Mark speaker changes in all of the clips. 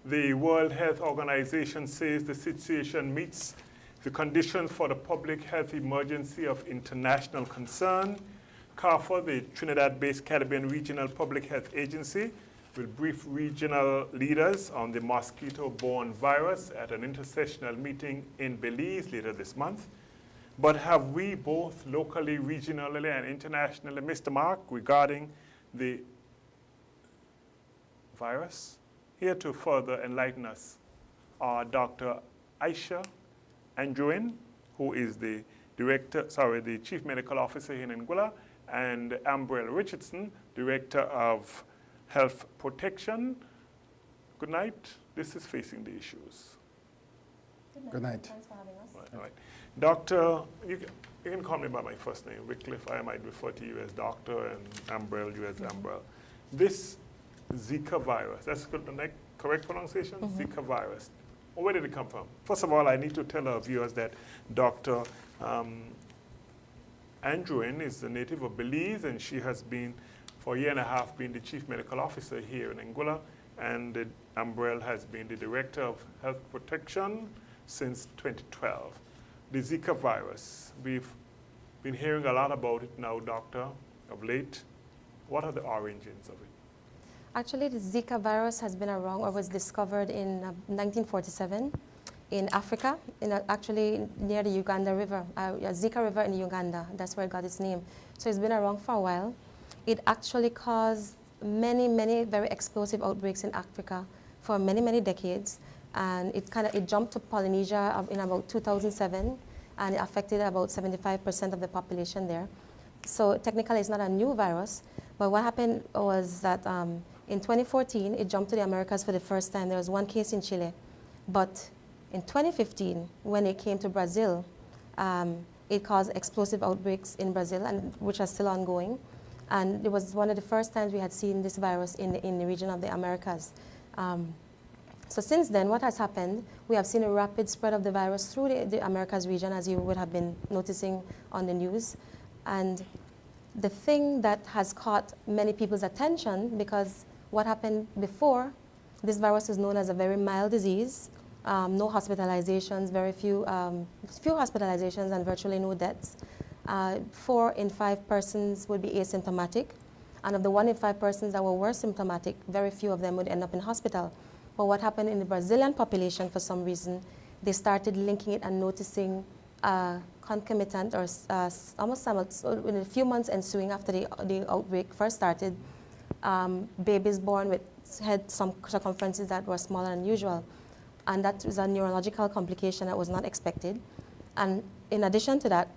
Speaker 1: The World Health Organization says the situation meets the conditions for the public health emergency of international concern. CARPHA, the Trinidad-based Caribbean Regional Public Health Agency, will brief regional leaders on the mosquito-borne virus at an intersessional meeting in Belize later this month. But have we both locally, regionally, and internationally missed the mark regarding the virus? Here to further enlighten us are Dr. Aisha Anguilla, who is the Chief Medical Officer here in Anguilla, and Ambrell Richardson, Director of Health Protection. Good night. This is Facing the Issues.
Speaker 2: Good night.
Speaker 3: Thanks for having us.
Speaker 1: All right. Doctor, you can call me by my first name, Wycliffe. I might refer to you as Doctor, and Ambrell, you as Ambrell. This ZIKA virus, that's the correct pronunciation? ZIKA virus. Where did it come from? First of all, I need to tell our viewers that Dr. Anguilla is a native of Belize, and she has been, for a year and a half, been the Chief Medical Officer here in Anguilla, and Ambrell has been the Director of Health Protection since 2012. The ZIKA virus, we've been hearing a lot about it now, Doctor, of late. What are the origins of it?
Speaker 3: Actually, the Zika virus has been around, or was discovered in 1947 in Africa, actually near the Uganda River, Zika River in Uganda. That's where it got its name. So it's been around for a while. It actually caused many, many very explosive outbreaks in Africa for many, many decades. And it jumped to Polynesia in about 2007, and it affected about 75% of the population there. So technically, it's not a new virus. But what happened was that in 2014, it jumped to the Americas for the first time. There was one case in Chile. But in 2015, when it came to Brazil, it caused explosive outbreaks in Brazil, which are still ongoing. And it was one of the first times we had seen this virus in the region of the Americas. So since then, what has happened, we have seen a rapid spread of the virus through the Americas region, as you would have been noticing on the news. And the thing that has caught many people's attention, because what happened before, this virus was known as a very mild disease, no hospitalizations, very few hospitalizations and virtually no deaths. 4 in 5 persons would be asymptomatic. And of the 1 in 5 persons that were symptomatic, very few of them would end up in hospital. But what happened in the Brazilian population, for some reason, they started linking it and noticing concomitant or almost in a few months ensuing after the outbreak first started, babies born with head circumferences that were smaller than usual. And that was a neurological complication that was not expected. And in addition to that,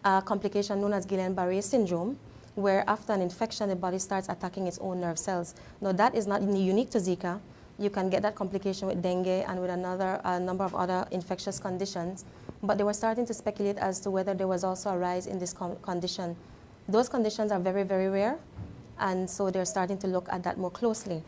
Speaker 3: a complication known as Guillain-Barré syndrome, where after an infection, the body starts attacking its own nerve cells. Now, that is not unique to Zika. You can get that complication with dengue and with a number of other infectious conditions. But they were starting to speculate as to whether there was also a rise in this condition. Those conditions are very, very rare, and so they're starting to look at that more closely.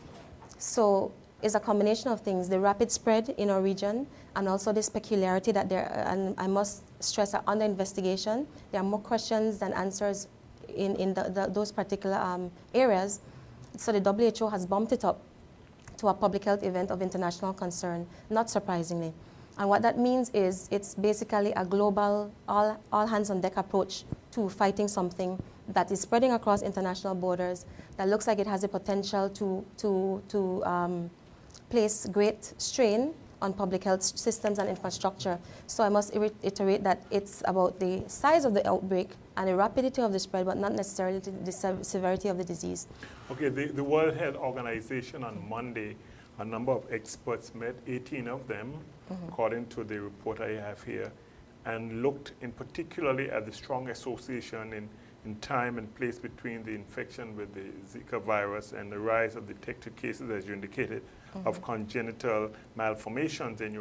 Speaker 3: So it's a combination of things, the rapid spread in our region, and also this peculiarity that and I must stress that under investigation, there are more questions than answers in those particular areas. So the WHO has bumped it up to a public health event of international concern, not surprisingly. And what that means is it's basically a global, all hands on deck approach to fighting something that is spreading across international borders, that looks like it has the potential to place great strain on public health systems and infrastructure. So I must reiterate that it's about the size of the outbreak and the rapidity of the spread, but not necessarily the severity of the disease.
Speaker 1: Okay, the World Health Organization on Monday, a number of experts met, 18 of them, according to the report I have here, and looked in particularly at the strong association in time and place between the infection with the Zika virus and the rise of detected cases, as you indicated, of congenital malformations and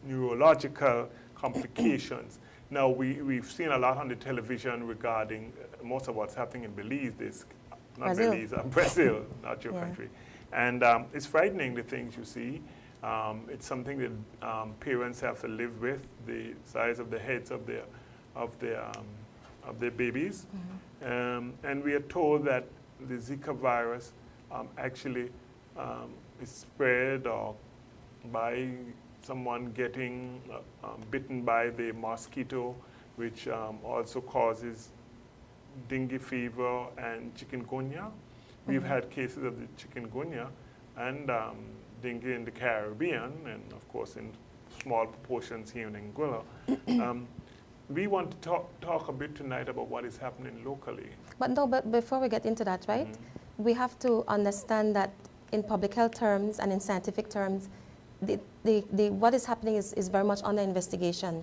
Speaker 1: neurological complications. Now, we've seen a lot on the television regarding most of what's happening in Belize, Brazil, not your country. And it's frightening, the things you see. It's something that parents have to live with, the size of the heads of their babies. And we are told that the Zika virus actually is spread or by someone getting bitten by the mosquito, which also causes dengue fever and chikungunya. We've had cases of the chikungunya and dengue in the Caribbean, and of course in small proportions here in Anguilla. We want to talk a bit tonight about what is happening locally.
Speaker 3: But before we get into that, right, we have to understand that in public health terms and in scientific terms, what is happening is very much under investigation.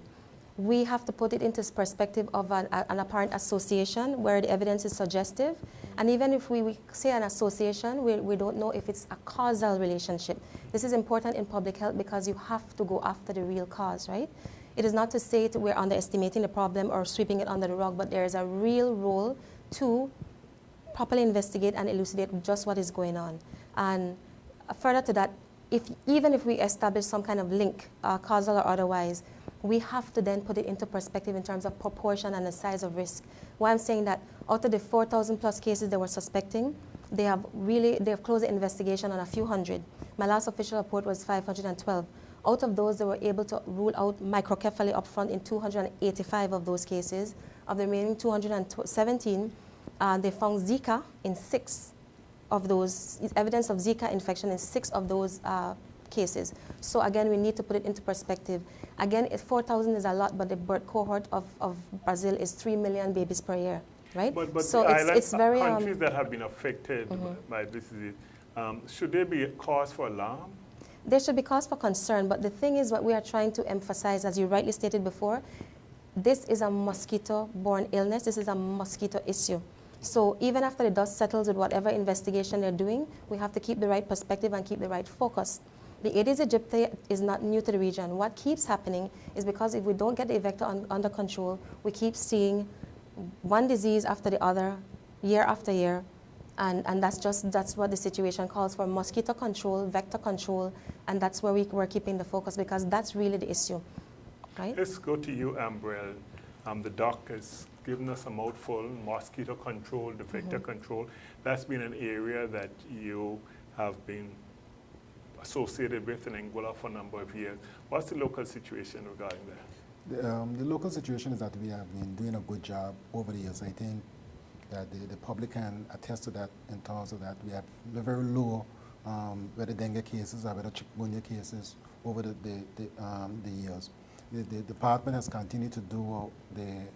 Speaker 3: We have to put it into perspective of an apparent association where the evidence is suggestive. And even if we say an association, we don't know if it's a causal relationship. This is important in public health because you have to go after the real cause, right? It is not to say that we're underestimating the problem or sweeping it under the rug, but there is a real role to properly investigate and elucidate just what is going on. And further to that, even if we establish some kind of link, causal or otherwise, we have to then put it into perspective in terms of proportion and the size of risk. Why I'm saying that out of the 4,000 plus cases they were suspecting, they have closed the investigation on a few hundred. My last official report was 512. Out of those, they were able to rule out microcephaly up front in 285 of those cases. Of the remaining 217, they found ZIKA in 6 of those, evidence of ZIKA infection in 6 of those cases. So again, we need to put it into perspective. Again, 4,000 is a lot, but the birth cohort of Brazil is 3 million babies per year, right?
Speaker 1: But
Speaker 3: so
Speaker 1: the
Speaker 3: very
Speaker 1: countries that have been affected by this disease, should there be a cause for alarm?
Speaker 3: There should be cause for concern, but the thing is what we are trying to emphasize, as you rightly stated before, this is a mosquito-borne illness. This is a mosquito issue. So even after the dust settles with whatever investigation they're doing, we have to keep the right perspective and keep the right focus. The Aedes aegypti is not new to the region. What keeps happening is because if we don't get the vector under control, we keep seeing one disease after the other, year after year, and that's what the situation calls for: mosquito control, vector control, and that's where we're keeping the focus because that's really the issue, right?
Speaker 1: Let's go to you, Ambrell. The doc has given us a mouthful: mosquito control, the vector control. That's been an area that you have been associated with in Anguilla for a number of years. What's the local situation regarding that?
Speaker 2: The local situation is that we have been doing a good job over the years. I think that the public can attest to that in terms of that we have very low whether dengue cases or whether chikungunya cases over the years. The department has continued to do the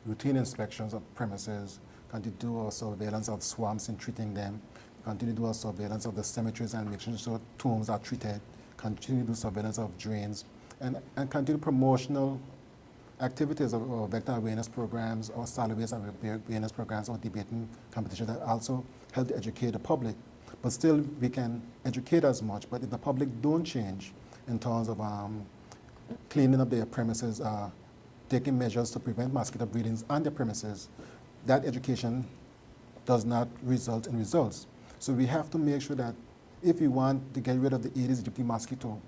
Speaker 2: routine inspections of premises, continue to do our surveillance of swamps and treating them, continue to do our surveillance of the cemeteries and making sure tombs are treated, continue to do surveillance of drains, and continue promotional activities of vector awareness programs or solid waste awareness programs or debating competitions that also help to educate the public. But still, we can educate as much, but if the public don't change in terms of cleaning up their premises, taking measures to prevent mosquito breedings on their premises, that education does not result in results. So we have to make sure that if we want to get rid of the Aedes aegypti mosquito,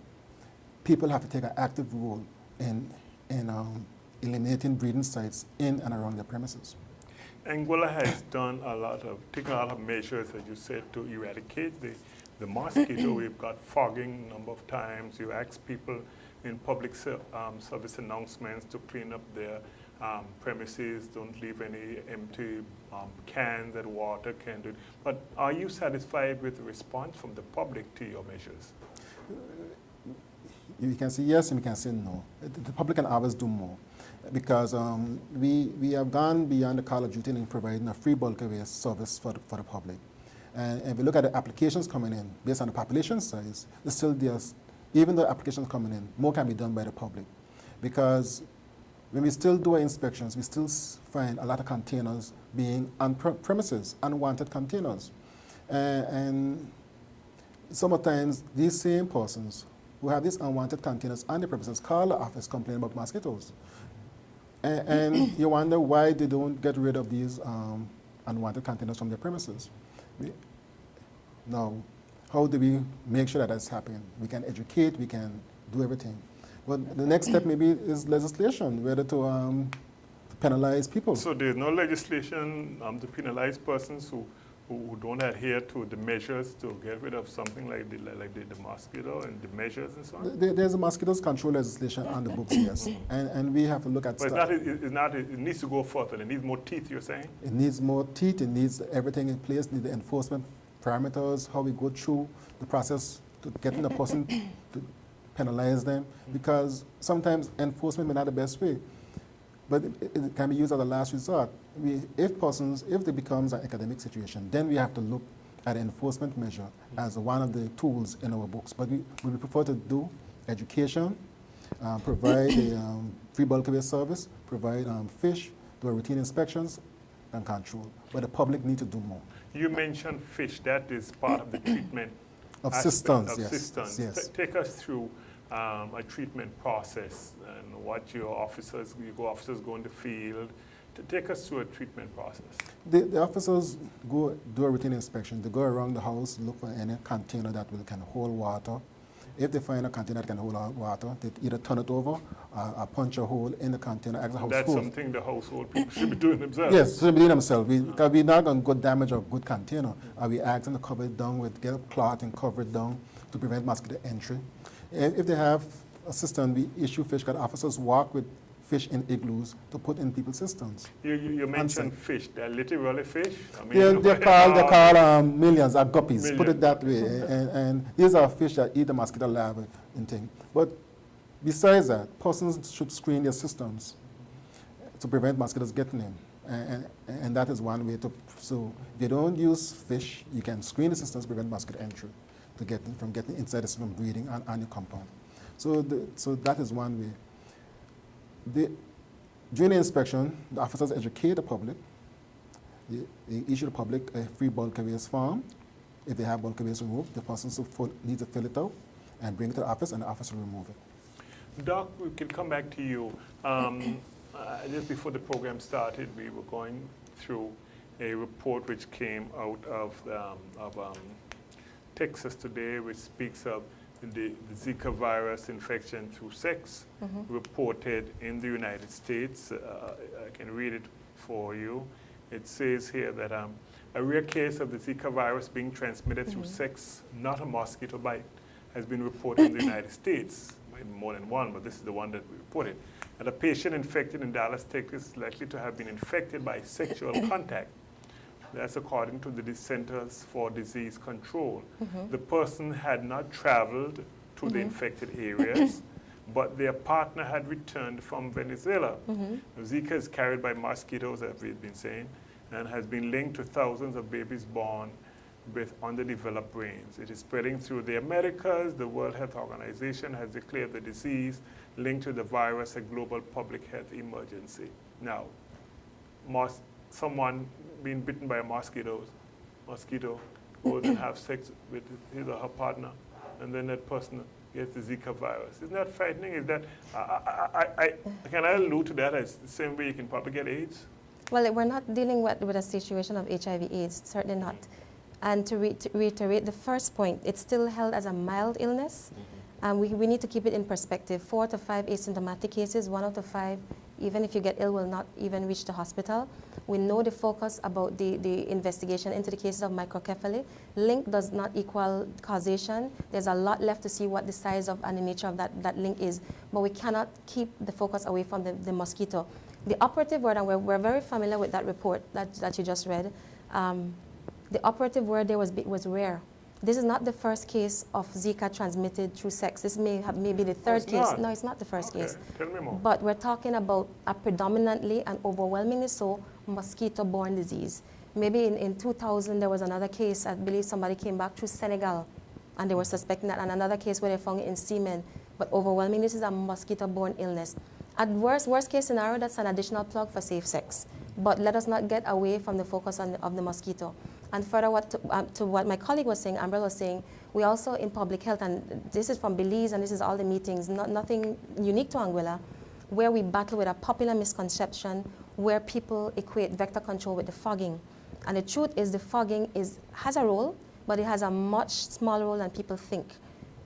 Speaker 2: people have to take an active role in eliminating breeding sites in and around their premises.
Speaker 1: Anguilla has taken a lot of measures, as you said, to eradicate the mosquito. We've got fogging a number of times. You ask people in public service announcements to clean up their premises, don't leave any empty cans and water can do it. But are you satisfied with the response from the public to your measures?
Speaker 2: You can say yes and we can say no. The public can always do more because we have gone beyond the call of duty in providing a free bulk waste service for the public. And if we look at the applications coming in based on the population size, even though applications coming in, more can be done by the public. Because when we still do our inspections, we still find a lot of containers being on premises, unwanted containers. And sometimes these same persons who have these unwanted containers on the premises call the office complaining about mosquitoes. And you wonder why they don't get rid of these unwanted containers from their premises. Now, how do we make sure that that's happening? We can educate, we can do everything. But the next step maybe is legislation, whether to penalize people.
Speaker 1: So there's no legislation to penalize persons who who don't adhere to the measures to get rid of something like the mosquito and the measures and so on?
Speaker 2: There's a mosquitoes control legislation on the books, yes. And we have to look at
Speaker 1: But it needs to go further. It needs more teeth, you're saying?
Speaker 2: It needs more teeth, it needs everything in place, need the enforcement parameters, how we go through the process to getting the person to penalize them, because sometimes enforcement may not be the best way, but it can be used as a last resort. If there becomes an academic situation, then we have to look at an enforcement measure as one of the tools in our books. But we prefer to do education, provide a free bulk away service, provide fish, do routine inspections, and control. But the public need to do more.
Speaker 1: You mentioned fish. That is part of the treatment
Speaker 2: of systems,
Speaker 1: yes.
Speaker 2: Systems. Yes.
Speaker 1: Take us through a treatment process and what your officers go in the field. Take us through a treatment process.
Speaker 2: The officers go do a routine inspection. They go around the house, look for any container that can hold water. If they find a container that can hold water, they either turn it over or punch a hole in the container.
Speaker 1: That's something the household people should be doing themselves.
Speaker 2: Yes, should be doing themselves. Because we're not going to go damage a good container. We ask them to cover it down with, get a cloth and cover it down to prevent mosquito entry. If they have a system, we issue fish card. Officers walk with fish in igloos to put in people's systems.
Speaker 1: You mentioned fish. They're literally fish? I mean,
Speaker 2: yeah, they're called millions, or guppies, millions. Put it that way. and these are fish that eat the mosquito larvae and things. But besides that, persons should screen their systems to prevent mosquitoes getting in. And that is one way to, so if you don't use fish, you can screen the systems to prevent mosquito entry to get them from getting inside the system, breeding on your compound. So that is one way. During the inspection, the officers educate the public. They issue the public a free bulk waste form. If they have bulk waste removed, the person needs to fill it out and bring it to the office, and the office will remove it.
Speaker 1: Doc, we can come back to you. Just before the program started, we were going through a report which came out of Texas today, which speaks of the Zika virus infection through sex reported in the United States. I can read it for you. It says here that a rare case of the Zika virus being transmitted through sex, not a mosquito bite, has been reported in the United States. Maybe more than one, but this is the one that we reported. And a patient infected in Dallas, Texas, is likely to have been infected by sexual contact. That's according to the Centers for Disease Control. The person had not traveled to the infected areas, but their partner had returned from Venezuela. Zika is carried by mosquitoes, as we've been saying, and has been linked to thousands of babies born with underdeveloped brains. It is spreading through the Americas. The World Health Organization has declared the disease linked to the virus a global public health emergency. Now, someone being bitten by a mosquito goes and have sex with his or her partner, and then that person gets the Zika virus. Isn't that frightening? Is that, can I allude to that as the same way you can probably get AIDS?
Speaker 3: Well, we're not dealing with a situation of HIV/AIDS, certainly not. And to reiterate the first point, it's still held as a mild illness. We need to keep it in perspective. 4 to 5 asymptomatic cases, 1 out of 5, even if you get ill, will not even reach the hospital. We know the focus about the investigation into the cases of microcephaly. Link does not equal causation. There's a lot left to see what the size of and the nature of that link is, but we cannot keep the focus away from the mosquito. The operative word, and we're very familiar with that report that you just read, the operative word there was rare. This is not the first case of Zika transmitted through sex. This may be the third case. No, it's not the first case.
Speaker 1: Tell me more.
Speaker 3: But we're talking about a predominantly and overwhelmingly so mosquito-borne disease. Maybe in 2000 there was another case. I believe somebody came back through Senegal, and they were suspecting that, and another case where they found it in semen. But overwhelmingly, this is a mosquito-borne illness. At worst case scenario, that's an additional plug for safe sex. But let us not get away from the focus of the mosquito. And further to what my colleague was saying, Ambrell was saying, we also in public health, and this is from Belize, and this is all the meetings, nothing unique to Anguilla, where we battle with a popular misconception where people equate vector control with the fogging. And the truth is the fogging has a role, but it has a much smaller role than people think.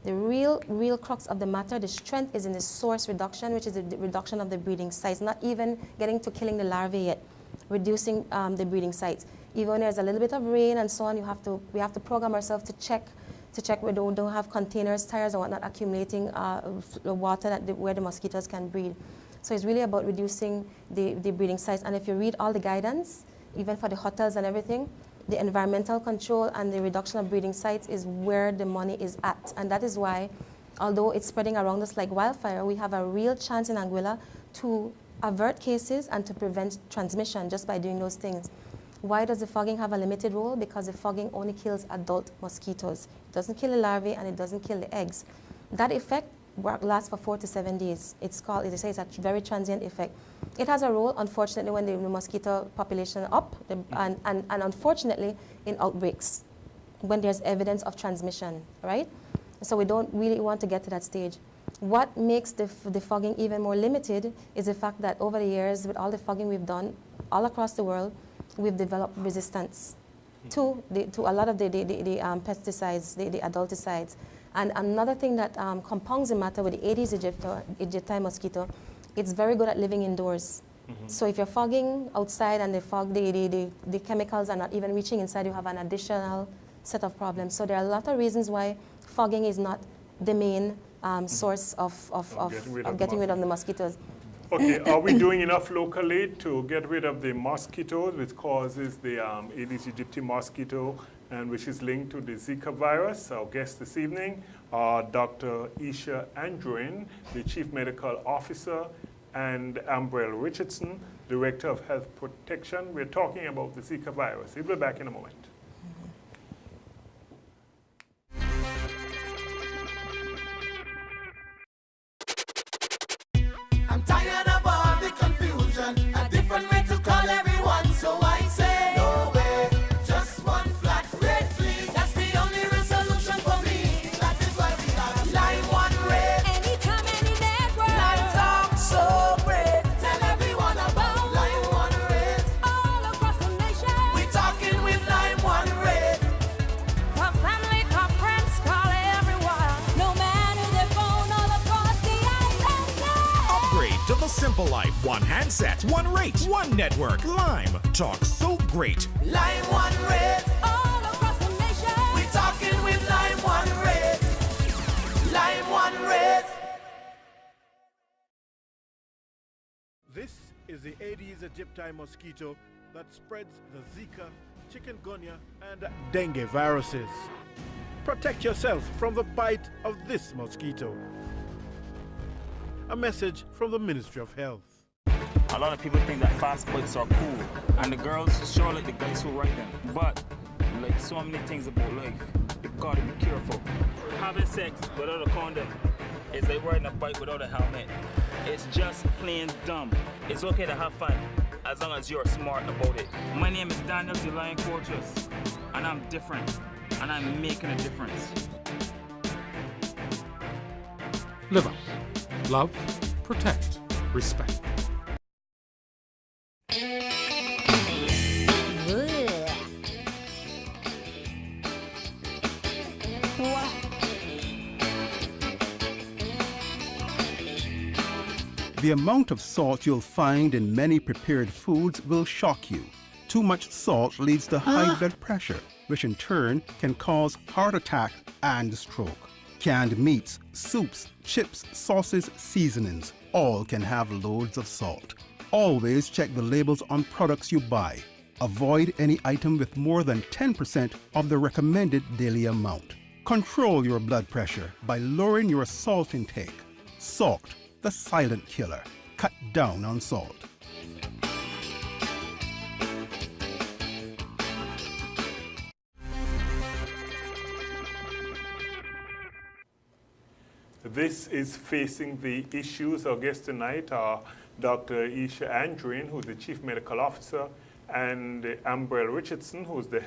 Speaker 3: The real crux of the matter, the strength is in the source reduction, which is the reduction of the breeding size, not even getting to killing the larvae yet. reducing the breeding sites. Even when there's a little bit of rain and so on, we have to program ourselves to check we don't have containers, tires, or whatnot accumulating water where the mosquitoes can breed. So it's really about reducing the breeding sites. And if you read all the guidance, even for the hotels and everything, the environmental control and the reduction of breeding sites is where the money is at. And that is why, although it's spreading around us like wildfire, we have a real chance in Anguilla to avert cases and to prevent transmission just by doing those things. Why does the fogging have a limited role? Because the fogging only kills adult mosquitoes. It doesn't kill the larvae and it doesn't kill the eggs. That effect lasts for 4 to 7 days. It's a very transient effect. It has a role, unfortunately, when the mosquito population up, and unfortunately in outbreaks, when there's evidence of transmission, right? So we don't really want to get to that stage. What makes the fogging even more limited is the fact that over the years, with all the fogging we've done all across the world, we've developed resistance to a lot of the pesticides, the adulticides. And another thing that compounds the matter with the Aedes aegypti mosquito, it's very good at living indoors. So if you're fogging outside and the chemicals are not even reaching inside, you have an additional set of problems. So there are a lot of reasons why fogging is not the main source of getting rid of the mosquitoes.
Speaker 1: Okay, are we doing enough locally to get rid of the mosquitoes, which causes the Aedes aegypti mosquito, and which is linked to the Zika virus? Our guest this evening, Dr. Aisha Andrew, the Chief Medical Officer, and Ambrell Richardson, Director of Health Protection. We're talking about the Zika virus. We'll be back in a moment.
Speaker 4: I'm tired of all the confusion, a different way to call everyone, so I say no way, just one flat red clean. That's the only resolution for me. That is why we have Line One Red. Anytime, any network. Live talk so great. Tell everyone about Line One Red. All across the nation, we talking with Line One Red. Call family, call friends, call everyone. No matter their phone, all across the island.
Speaker 5: Upgrade to the simple life. One handset, one rate, one network. Lime. Talk so great.
Speaker 4: Line One Red. All across the nation, we talking with Line One Red. Line One Red.
Speaker 6: This is the Aedes aegypti mosquito that spreads the Zika, chikungunya, and dengue viruses. Protect yourself from the bite of this mosquito. A message from the Ministry of Health.
Speaker 7: A lot of people think that fast bikes are cool, and the girls sure like the guys who ride them. But like so many things about life, you gotta be careful. Having sex without a condom is like riding a bike without a helmet. It's just plain dumb. It's okay to have fun as long as you're smart about it. My name is Daniel the Lion Fortress, and I'm different, and I'm making a difference.
Speaker 8: Live up. Love, protect, respect.
Speaker 9: The amount of salt you'll find in many prepared foods will shock you. Too much salt leads to high blood pressure, which in turn can cause heart attack and stroke. Canned meats, soups, chips, sauces, seasonings, all can have loads of salt. Always check the labels on products you buy. Avoid any item with more than 10% of the recommended daily amount. Control your blood pressure by lowering your salt intake. Salt, the silent killer. Cut down on salt.
Speaker 1: This is Facing the Issues. Our guests tonight are Dr. Aisha Andrew, who's the Chief Medical Officer, and Ambrell Richardson, who's the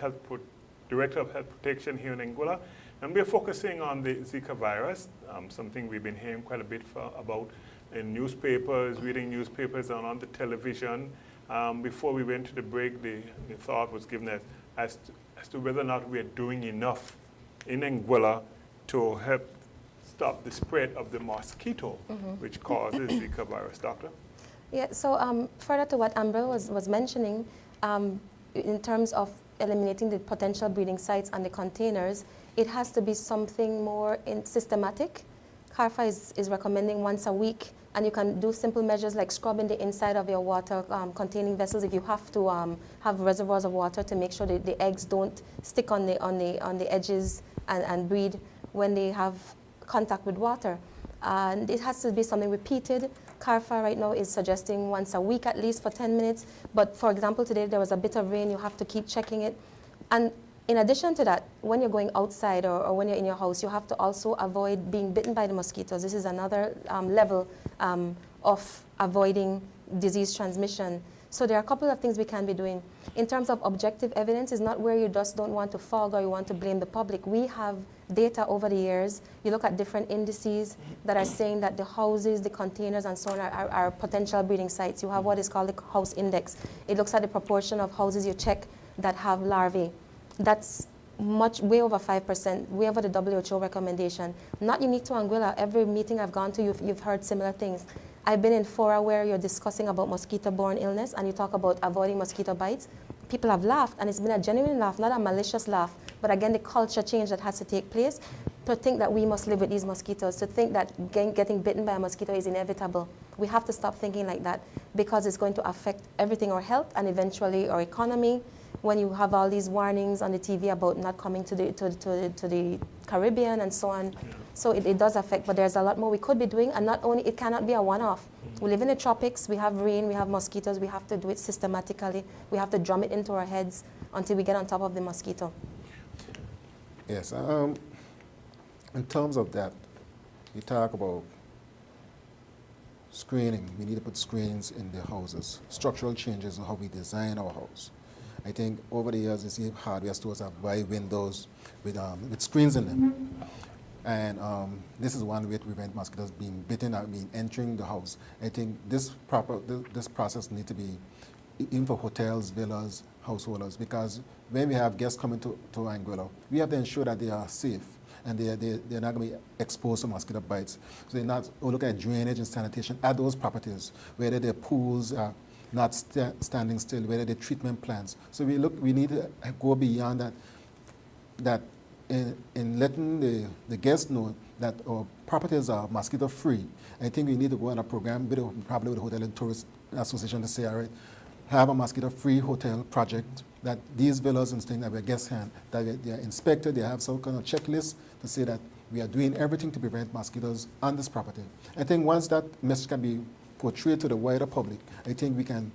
Speaker 1: Director of Health Protection here in Anguilla. And we're focusing on the Zika virus, something we've been hearing quite a bit about in newspapers, reading newspapers, and on the television. Before we went to the break, the thought was given as to whether or not we're doing enough in Anguilla to help stop the spread of the mosquito, which causes Zika virus. Doctor?
Speaker 3: Yeah, so further to what Ambrell was mentioning, in terms of eliminating the potential breeding sites and the containers, it has to be something more systematic. CARFA is recommending once a week, and you can do simple measures like scrubbing the inside of your water containing vessels if you have to have reservoirs of water to make sure that the eggs don't stick on the edges and breed when they have contact with water. And it has to be something repeated. CARFA right now is suggesting once a week at least for 10 minutes. But for example, today there was a bit of rain, you have to keep checking it. And in addition to that, when you're going outside or when you're in your house, you have to also avoid being bitten by the mosquitoes. This is another level of avoiding disease transmission. So there are a couple of things we can be doing. In terms of objective evidence, is not where you just don't want to fog or you want to blame the public. We have data over the years. You look at different indices that are saying that the houses, the containers, and so on are potential breeding sites. You have what is called the house index. It looks at the proportion of houses you check that have larvae. That's way over 5%, way over the WHO recommendation. Not unique to Anguilla. Every meeting I've gone to, you've heard similar things. I've been in fora where you're discussing about mosquito-borne illness and you talk about avoiding mosquito bites. People have laughed, and it's been a genuine laugh, not a malicious laugh. But again, the culture change that has to take place to think that we must live with these mosquitoes, to think that getting bitten by a mosquito is inevitable. We have to stop thinking like that because it's going to affect everything, our health and eventually our economy. When you have all these warnings on the TV about not coming to the Caribbean and so on. So it does affect, but there's a lot more we could be doing, and not only, it cannot be a one-off. We live in the tropics, we have rain, we have mosquitoes, we have to do it systematically. We have to drum it into our heads until we get on top of the mosquito.
Speaker 2: Yes, in terms of that, you talk about screening. We need to put screens in the houses, structural changes in how we design our house. I think over the years, you see hardware stores have wide windows with screens in them. And this is one way to prevent mosquitoes being bitten or being entering the house. I think this process needs to be even for hotels, villas, householders, because when we have guests coming to Anguilla, we have to ensure that they are safe and they're not going to be exposed to mosquito bites. So they're not looking at drainage and sanitation at those properties, whether their pools are not standing still, whether the treatment plants. So we need to go beyond that in letting the guests know that our properties are mosquito free. I think we need to go on a program, probably with the Hotel and Tourist Association to say, all right, have a mosquito free hotel project that these villas and things that we guest hand, that they are inspected, they have some kind of checklist to say that we are doing everything to prevent mosquitoes on this property. I think once that message can be portrayed to the wider public, I think we can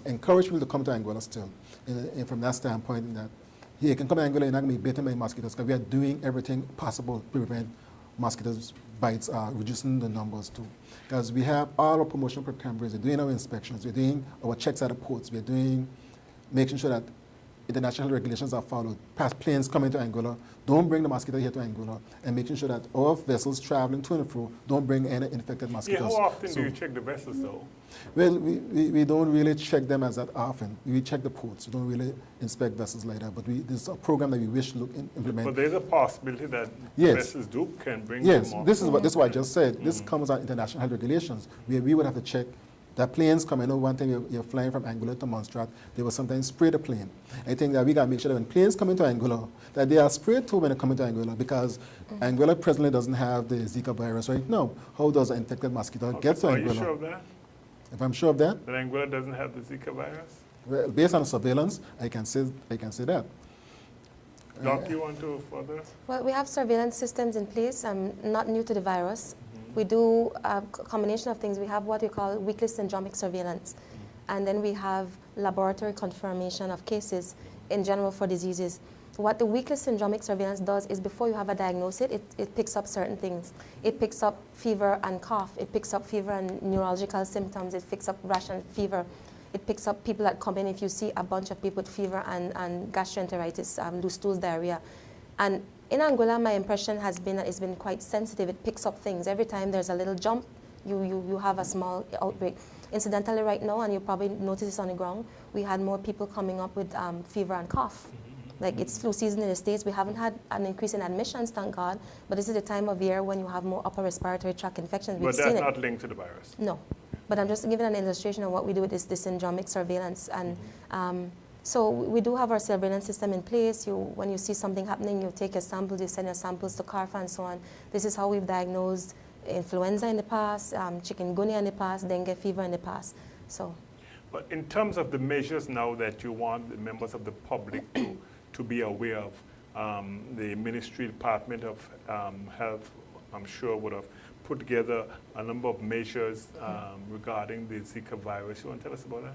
Speaker 2: encourage people to come to Anguilla still. And from that standpoint, that you can come to Anguilla, you're not going to be bitten by mosquitoes, because we are doing everything possible to prevent mosquitoes bites, reducing the numbers too. Because we have all our promotional campaigns, we're doing our inspections, we're doing our checks at the ports, we're doing, making sure that international regulations are followed. Past planes coming to Anguilla, don't bring the mosquito here to Anguilla, and making sure that our vessels traveling to and fro don't bring any infected mosquitoes.
Speaker 1: Yeah, how often do you check the vessels though?
Speaker 2: Well, we don't really check them as that often. We check the ports. We don't really inspect vessels like that. But there's a program that we wish to implement.
Speaker 1: But there's a possibility that
Speaker 2: yes.
Speaker 1: vessels can bring
Speaker 2: yes,
Speaker 1: them off.
Speaker 2: This is what I just said. This comes on international health regulations, where we would have to check that planes come. I know one thing, you're flying from Anguilla to Montserrat, they will sometimes spray the plane. I think that we got to make sure that when planes come into Anguilla, that they are sprayed too when they come into Anguilla, because Anguilla presently doesn't have the ZIKA virus right now. How does an infected mosquito get to Anguilla?
Speaker 1: Are you sure of that?
Speaker 2: If I'm sure of that?
Speaker 1: That Anguilla doesn't have the ZIKA virus?
Speaker 2: Well, based on surveillance, I can say that.
Speaker 1: Doc, you want to further?
Speaker 3: Well, we have surveillance systems in place, not new to the virus. We do a combination of things. We have what we call weekly syndromic surveillance. And then we have laboratory confirmation of cases in general for diseases. What the weekly syndromic surveillance does is before you have a diagnosis, it picks up certain things. It picks up fever and cough. It picks up fever and neurological symptoms. It picks up rash and fever. It picks up people that come in. If you see a bunch of people with fever and gastroenteritis, loose stools, diarrhea. And in Anguilla, my impression has been that it's been quite sensitive. It picks up things. Every time there's a little jump, you have a small outbreak. Incidentally, right now, and you probably notice this on the ground, we had more people coming up with fever and cough. Like, it's flu season in the States. We haven't had an increase in admissions, thank God, but this is the time of year when you have more upper respiratory tract infections.
Speaker 1: But that's not linked to the virus?
Speaker 3: No. But I'm just giving an illustration of what we do with this syndromic surveillance. And so we do have our surveillance system in place. When you see something happening, you take your samples, you send your samples to CARFA and so on. This is how we've diagnosed influenza in the past, chikungunya in the past, dengue fever in the past. So.
Speaker 1: But in terms of the measures now that you want the members of the public to be aware of, the Ministry Department of Health, I'm sure, would have put together a number of measures regarding the Zika virus. You want to tell us about that?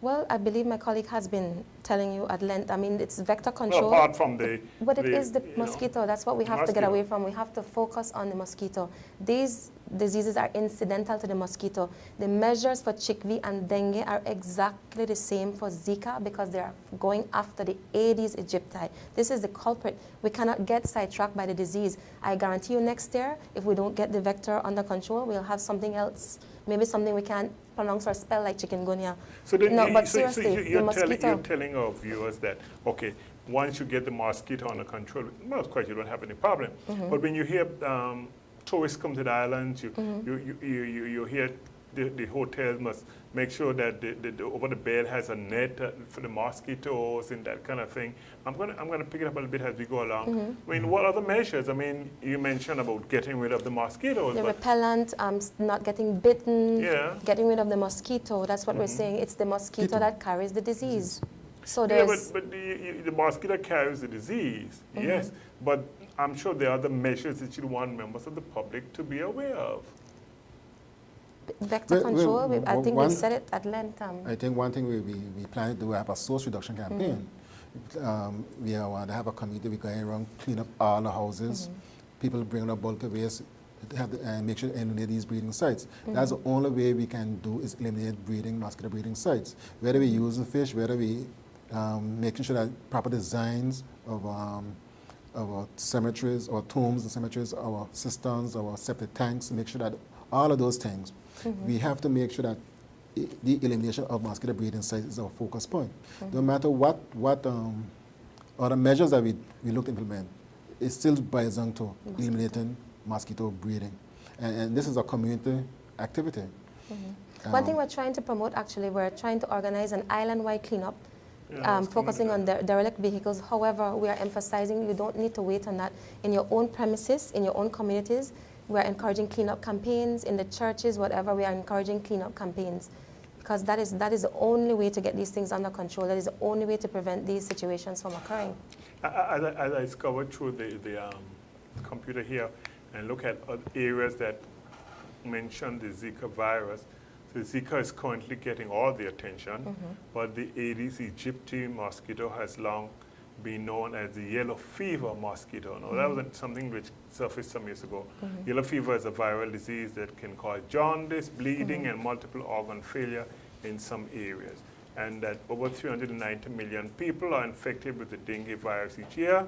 Speaker 3: Well, I believe my colleague has been telling you at length. I mean, it's vector control.
Speaker 1: Well, apart from
Speaker 3: but it is the mosquito. That's what we have to get away from. We have to focus on the mosquito. These diseases are incidental to the mosquito. The measures for chikungunya and dengue are exactly the same for Zika because they are going after the Aedes aegypti. This is the culprit. We cannot get sidetracked by the disease. I guarantee you next year, if we don't get the vector under control, we'll have something else. Maybe something we can't pronounce or spell like chikungunya.
Speaker 1: So
Speaker 3: no, but seriously,
Speaker 1: you're telling our viewers that, okay, once you get the mosquito under control, most quite you don't have any problem. But when you hear tourists come to the islands, you hear the hotels must make sure that the over the bed has a net for the mosquitoes and that kind of thing. I'm gonna pick it up a little bit as we go along. I mean, what other measures? I mean, you mentioned about getting rid of the mosquitoes.
Speaker 3: The repellent, not getting bitten, getting rid of the mosquito. That's what we're saying. It's the mosquito that carries the disease. So there's
Speaker 1: but the mosquito carries the disease, yes. But I'm sure there are other measures that you want members of the public to be aware of.
Speaker 3: Vector control, I think we said it at length.
Speaker 2: I think one thing we plan to do, we have a source reduction campaign. We want to have a committee, we go around, clean up all the houses. People bring up bulk of waste, make sure to eliminate these breeding sites. That's the only way we can do is eliminate mosquito breeding sites. Whether we use the fish, whether we making sure that proper designs of our cemeteries, our tombs and cemeteries, our cisterns, our septic tanks, make sure that all of those things, we have to make sure that the elimination of mosquito breeding sites is our focus point. No matter what other measures that we look to implement, it still boils down to eliminating mosquito breeding. And this is a community activity.
Speaker 3: One thing we're trying to promote, actually, we're trying to organize an island-wide cleanup, focusing on derelict vehicles. However, we are emphasizing you don't need to wait on that. In your own premises, in your own communities, we are encouraging cleanup campaigns. In the churches, whatever, we are encouraging cleanup campaigns. Because that is the only way to get these things under control. That is the only way to prevent these situations from occurring.
Speaker 1: As I scoured through the computer here and look at other areas that mention the Zika virus, so Zika is currently getting all the attention, but the Aedes aegypti mosquito has long been known as the yellow fever mosquito. Now, that wasn't something which surfaced some years ago. Yellow fever is a viral disease that can cause jaundice, bleeding, and multiple organ failure in some areas. And that over 390 million people are infected with the dengue virus each year,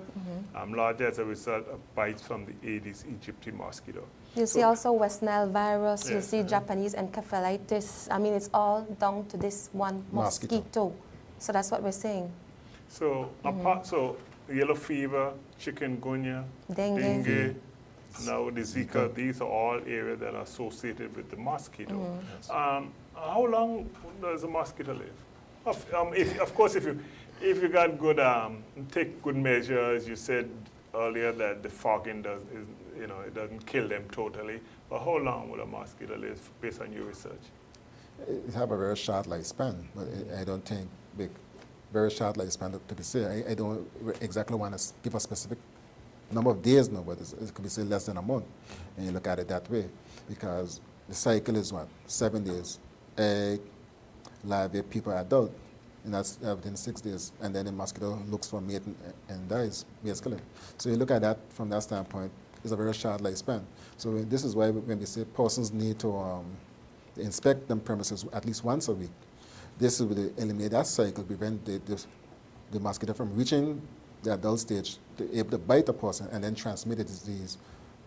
Speaker 1: largely as a result of bites from the Aedes aegypti mosquito.
Speaker 3: You see also West Nile virus, you see Japanese encephalitis. I mean, it's all down to this one mosquito. So that's what we're saying.
Speaker 1: So, so yellow fever, chikungunya, dengue, now the Zika, these are all areas that are associated with the mosquito. How long does a mosquito live? Of course, if you got good, take good measures. You said earlier that the fogging it doesn't kill them totally. But how long will a mosquito live based on your research?
Speaker 2: It have a very short lifespan, but I don't think very short lifespan to be said. I don't exactly want to give a specific number of days now, but it could be say less than a month. And you look at it that way, because the cycle is what? 7 days. Egg, larvae, pupa, adult, and that's within 6 days. And then the mosquito looks for mate and dies, basically. So you look at that from that standpoint, it's a very short lifespan. So this is why when we say persons need to inspect them premises at least once a week, this will eliminate that cycle, prevent the mosquito from reaching the adult stage, to able to bite a person and then transmit the disease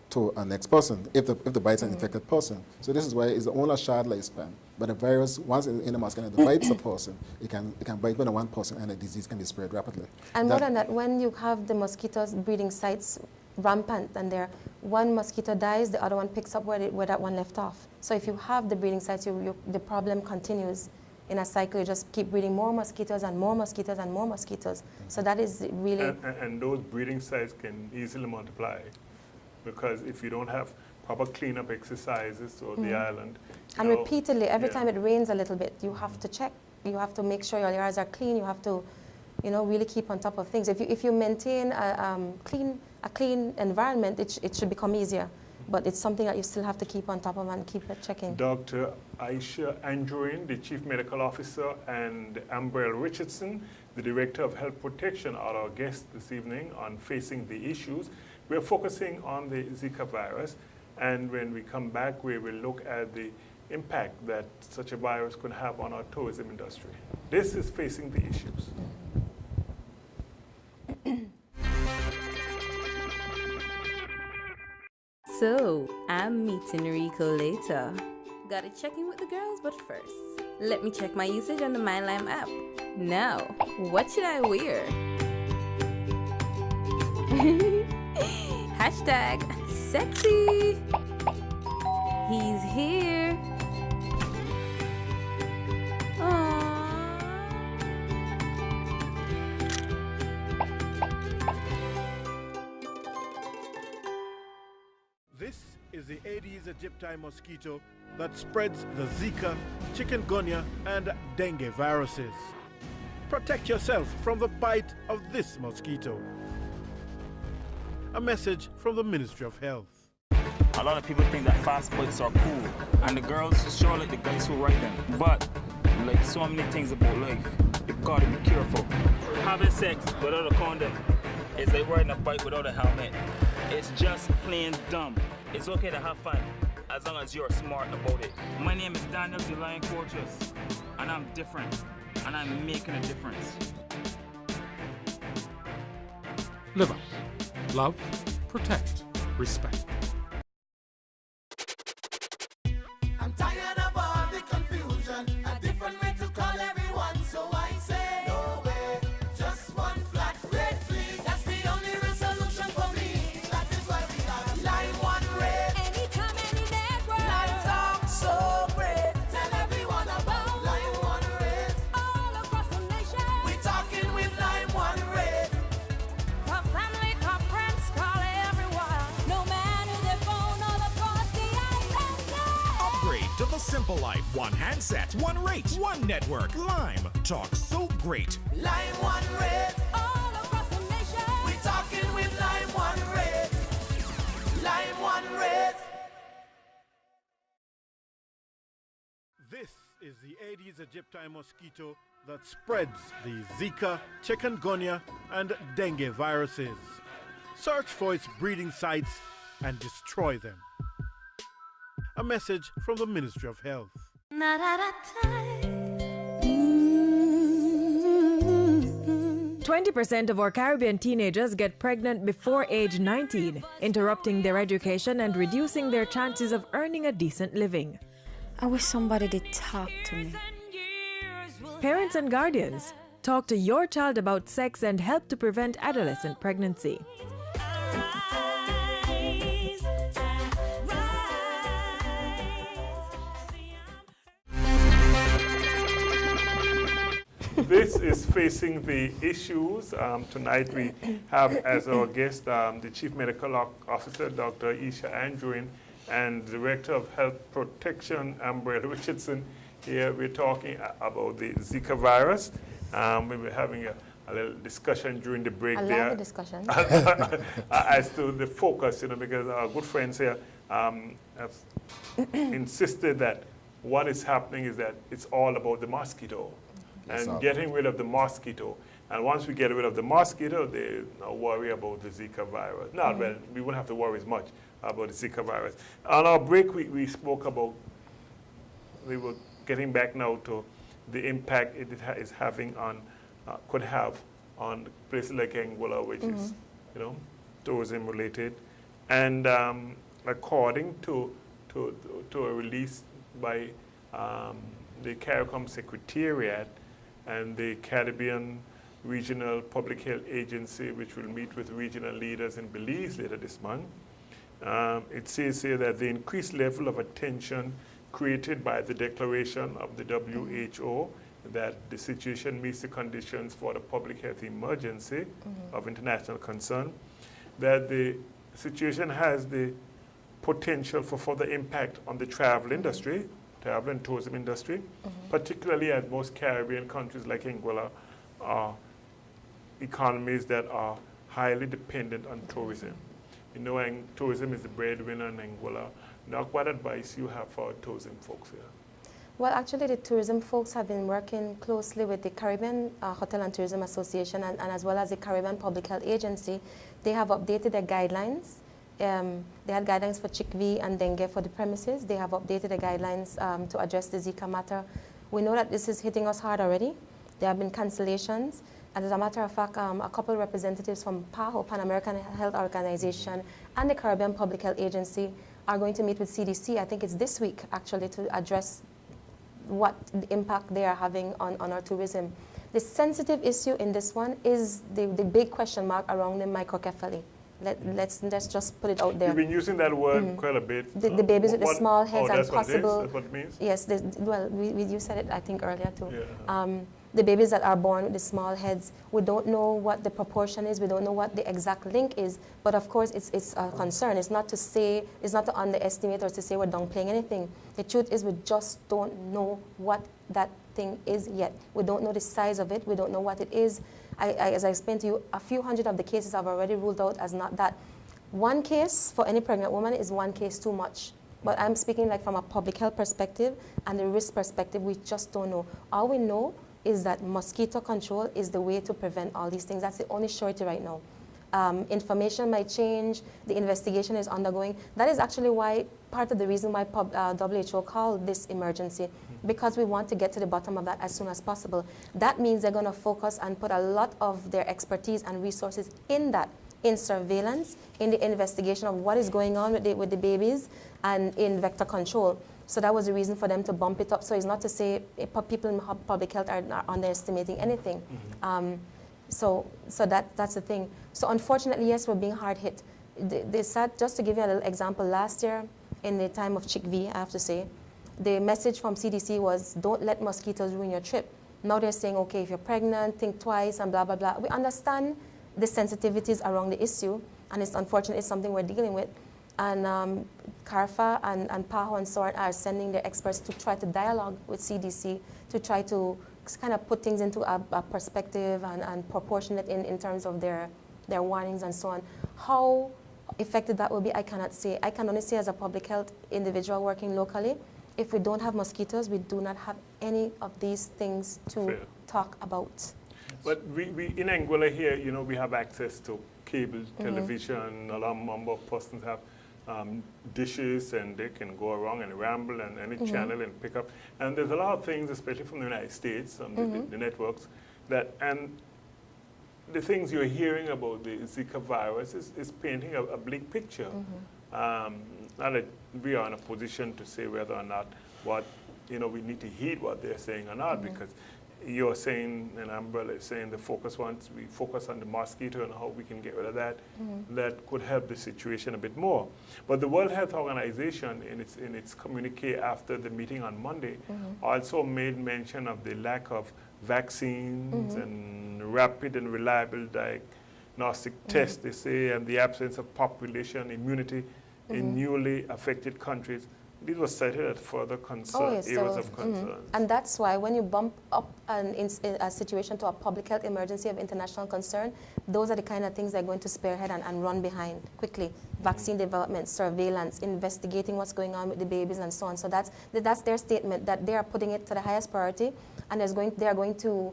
Speaker 2: to a next person, if the bite's an infected person. So this is why it's only a short lifespan. But the virus, once in the mosquito bites a person, it can bite more than one person and the disease can be spread rapidly.
Speaker 3: And more than that, when you have the mosquitoes breeding sites rampant and one mosquito dies, the other one picks up where that one left off. So if you have the breeding sites, the problem continues in a cycle. You just keep breeding more mosquitoes and more mosquitoes and more mosquitoes. So that is really...
Speaker 1: And those breeding sites can easily multiply, because if you don't have proper cleanup exercises throughout the island.
Speaker 3: And repeatedly, every time it rains a little bit, you have to check. You have to make sure your yards are clean. You have to, really keep on top of things. If you maintain a clean environment, it should become easier. But it's something that you still have to keep on top of and keep checking.
Speaker 1: Dr. Aisha Andrew, the Chief Medical Officer, and Ambrell Richardson, the Director of Health Protection, are our guests this evening on Facing the Issues. We're focusing on the Zika virus, and when we come back, we will look at the impact that such a virus could have on our tourism industry. This is Facing the Issues.
Speaker 10: So, I'm meeting Rico later. Gotta check in with the girls, but first, let me check my usage on the MyLime app. Now, what should I wear? Hashtag sexy. He's here.
Speaker 6: This is the Aedes aegypti mosquito that spreads the Zika, chikungunya, and dengue viruses. Protect yourself from the bite of this mosquito. A message from the Ministry of Health.
Speaker 7: A lot of people think that fast bikes are cool, and the girls sure like the guys who ride them. But like so many things about life, you gotta be careful. Having sex without a condom is like riding a bike without a helmet. It's just plain dumb. It's okay to have fun as long as you're smart about it. My name is Daniel the Lion Fortress, and I'm different, and I'm making a difference.
Speaker 8: Live up. Love, protect, respect.
Speaker 4: I'm tired of all the confusion, a different way to call everyone, so I say no way, just one flat red please. That's the only resolution for me. That is why we have Line 1 Red. Anytime, any network. Line Talk so great. Tell everyone about Line 1 Red. All across the nation, we talking with Line 1 Red. Call family, call friends, call everyone. No matter their phone all across the island.
Speaker 5: Upgrade to the simple life. One handset, one rate, one network. Lime. Talk so great.
Speaker 4: Line 1 Red. All across the nation, we talking with Line 1 Red. Line 1 Red.
Speaker 6: This is the Aedes aegypti mosquito that spreads the Zika, chikungunya, and dengue viruses. Search for its breeding sites and destroy them. A message from the Ministry of Health.
Speaker 10: Not at a time.
Speaker 11: 20% of our Caribbean teenagers get pregnant before age 19, interrupting their education and reducing their chances of earning a decent living.
Speaker 12: I wish somebody did talk to me.
Speaker 11: Parents and guardians, talk to your child about sex and help to prevent adolescent pregnancy.
Speaker 1: This is Facing the Issues. Tonight we have as our guest the Chief Medical Officer, Dr. Aisha Andrew, and Director of Health Protection, Ambrell Richardson. Here we're talking about the Zika virus. We were having a little discussion during the break there.
Speaker 3: I love the discussion.
Speaker 1: As to the focus, because our good friends here have insisted that what is happening is that it's all about the mosquito. And getting rid of the mosquito. And once we get rid of the mosquito, they don't worry about the Zika virus. Well, we won't have to worry as much about the Zika virus. On our break, we spoke about, we were getting back now to the impact it is having on, could have on places like Anguilla, which is, tourism related. And according to a release by the CARICOM Secretariat, and the Caribbean Regional Public Health Agency, which will meet with regional leaders in Belize later this month. It says here that the increased level of attention created by the declaration of the WHO that the situation meets the conditions for the public health emergency of international concern, that the situation has the potential for further impact on the travel industry, travel and tourism industry, particularly as most Caribbean countries like Anguilla are economies that are highly dependent on tourism. You know, tourism is the breadwinner in Anguilla. Now, what advice you have for tourism folks here?
Speaker 3: Well, actually, the tourism folks have been working closely with the Caribbean Hotel and Tourism Association and as well as the Caribbean Public Health Agency. They have updated their guidelines. They had guidelines for chickpea and dengue for the premises. They have updated the guidelines to address the ZIKA matter. We know that this is hitting us hard already. There have been cancellations. And as a matter of fact, a couple of representatives from PAHO, Pan American Health Organization, and the Caribbean Public Health Agency are going to meet with CDC, I think it's this week, actually, to address what the impact they are having on our tourism. The sensitive issue in this one is the big question mark around the microcephaly. Let's just put it out there.
Speaker 1: You've been using that word quite a bit.
Speaker 3: The babies with the small heads and possible.
Speaker 1: That's what it means?
Speaker 3: Yes, well, you said it, I think, earlier too.
Speaker 1: Yeah.
Speaker 3: The babies that are born with the small heads, we don't know what the proportion is, we don't know what the exact link is, but of course it's a concern. It's not to say, it's not to underestimate or to say we're downplaying anything. The truth is we just don't know what that thing is yet. We don't know the size of it, we don't know what it is. As I explained to you, a few hundred of the cases I've already ruled out as not that. One case for any pregnant woman is one case too much. But I'm speaking like from a public health perspective and the risk perspective, we just don't know. All we know is that mosquito control is the way to prevent all these things. That's the only surety right now. Information might change, the investigation is undergoing. That is actually why, part of the reason why WHO called this emergency, because we want to get to the bottom of that as soon as possible. That means they're going to focus and put a lot of their expertise and resources in that, in surveillance, in the investigation of what is going on with the babies, and in vector control. So that was the reason for them to bump it up. So it's not to say people in public health are underestimating anything. So that's the thing. So unfortunately, yes, we're being hard hit. They said, just to give you a little example, last year, in the time of chickpea, I have to say, the message from CDC was, don't let mosquitoes ruin your trip. Now they're saying, okay, if you're pregnant, think twice, and blah, blah, blah. We understand the sensitivities around the issue, and it's unfortunately something we're dealing with. And CARFA and PAHO and so on are sending their experts to try to dialogue with CDC to try to kind of put things into a perspective and proportionate in terms of their warnings and so on. How effective that will be, I cannot say. I can only say as a public health individual working locally, if we don't have mosquitoes, we do not have any of these things to talk about.
Speaker 1: But we in Anguilla here, you know, we have access to cable television. A number of persons have dishes, and they can go around and ramble and any channel and pick up. And there's a lot of things, especially from the United States, the networks, that, and the things you're hearing about the Zika virus is painting a bleak picture. Not that we are in a position to say whether or not we need to heed what they're saying or not, because you're saying, and Ambrell is saying, once we focus on the mosquito and how we can get rid of that, that could help the situation a bit more. But the World Health Organization, in its communique after the meeting on Monday, also made mention of the lack of vaccines and rapid and reliable diagnostic tests, they say, and the absence of population immunity in newly affected countries. These were cited as further areas of concern.
Speaker 3: And that's why when you bump up a situation to a public health emergency of international concern, those are the kind of things they're going to spearhead and run behind quickly. Vaccine development, surveillance, investigating what's going on with the babies and so on. So that's their statement, that they are putting it to the highest priority, and they are going to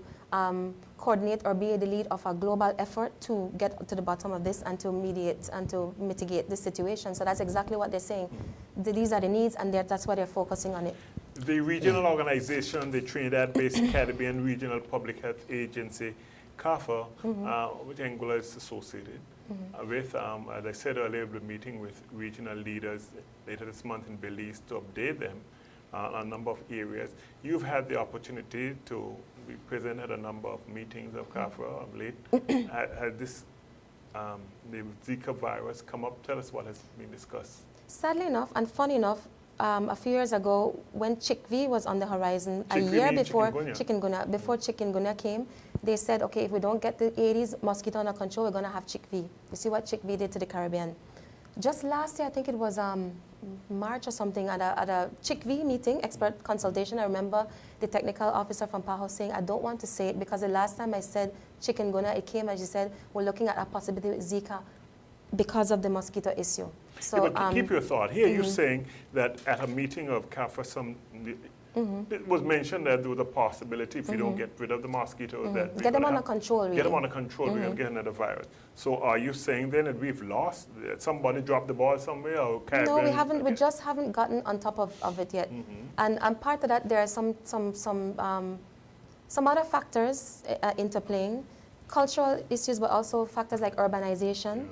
Speaker 3: coordinate or be the lead of a global effort to get to the bottom of this and to mediate and to mitigate this situation. So that's exactly what they're saying. These are the needs, and that's why they're focusing on it.
Speaker 1: The regional organization, the Trinidad-based Caribbean Regional Public Health Agency, CARFA, which Anguilla is associated with, as I said earlier, we'll be meeting with regional leaders later this month in Belize to update them on a number of areas. You've had the opportunity to be present at a number of meetings of CARFA of late. Had this, the Zika virus come up? Tell us what has been discussed.
Speaker 3: Sadly enough, and funny enough, a few years ago, when chickpea was on the horizon, a year before chikungunya came, they said, okay, if we don't get the Aedes mosquito under control, we're going to have chickpea. You see what chickpea did to the Caribbean. Just last year, I think it was March or something, at a chickpea meeting, expert consultation, I remember the technical officer from PAHO saying, I don't want to say it because the last time I said chikungunya, it came, as you said, we're looking at a possibility with ZIKA because of the mosquito issue. So,
Speaker 1: yeah, but keep your thought. Here you're saying that at a meeting of CAFA, it was mentioned that there was a possibility if you don't get rid of the mosquitoes that
Speaker 3: get them under control, really.
Speaker 1: Get them under control, we're going to get another virus. So are you saying then that we've lost, that somebody dropped the ball somewhere? Or
Speaker 3: no, we haven't. Okay. We just haven't gotten on top of it yet. And part of that, there are some other factors interplaying, cultural issues, but also factors like urbanization. Yeah.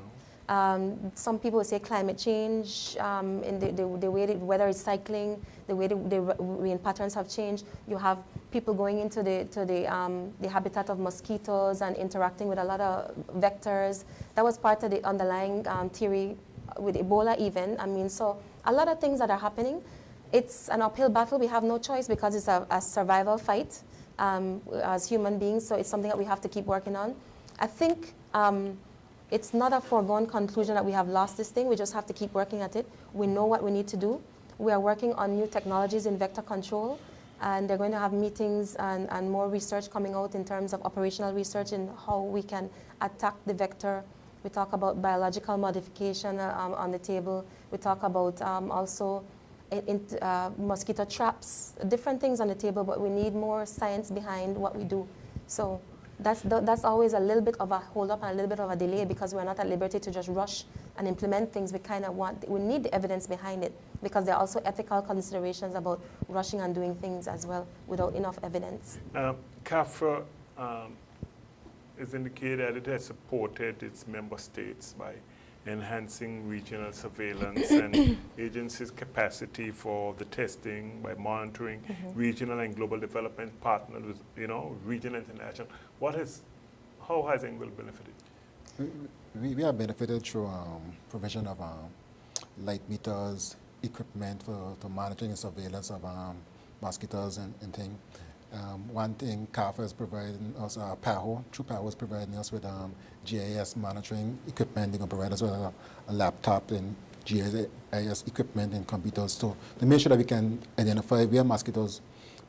Speaker 3: Some people say climate change, in the way the weather is cycling, the way the rain patterns have changed. You have people going into the habitat of mosquitoes and interacting with a lot of vectors. That was part of the underlying theory with Ebola even. I mean, so a lot of things that are happening. It's an uphill battle. We have no choice because it's a survival fight as human beings, so it's something that we have to keep working on. I think it's not a foregone conclusion that we have lost this thing. We just have to keep working at it. We know what we need to do. We are working on new technologies in vector control, and they're going to have meetings and more research coming out in terms of operational research in how we can attack the vector. We talk about biological modification on the table. We talk about also mosquito traps, different things on the table, but we need more science behind what we do. So that's always a little bit of a hold up and a little bit of a delay because we're not at liberty to just rush and implement things. We need the evidence behind it because there are also ethical considerations about rushing and doing things as well without enough evidence.
Speaker 1: CAFRA is indicated that it has supported its member states by enhancing regional surveillance and agencies' capacity for the testing by monitoring regional and global development partners with, regional and international. How has Anguilla benefited?
Speaker 2: We have benefited through provision of light meters, equipment for monitoring and surveillance of mosquitoes and things. One thing CAFA is providing us, PAHO, through PAHO is providing us with GIS monitoring equipment. They can provide us with a laptop and GIS equipment and computers to make sure that we can identify where mosquitoes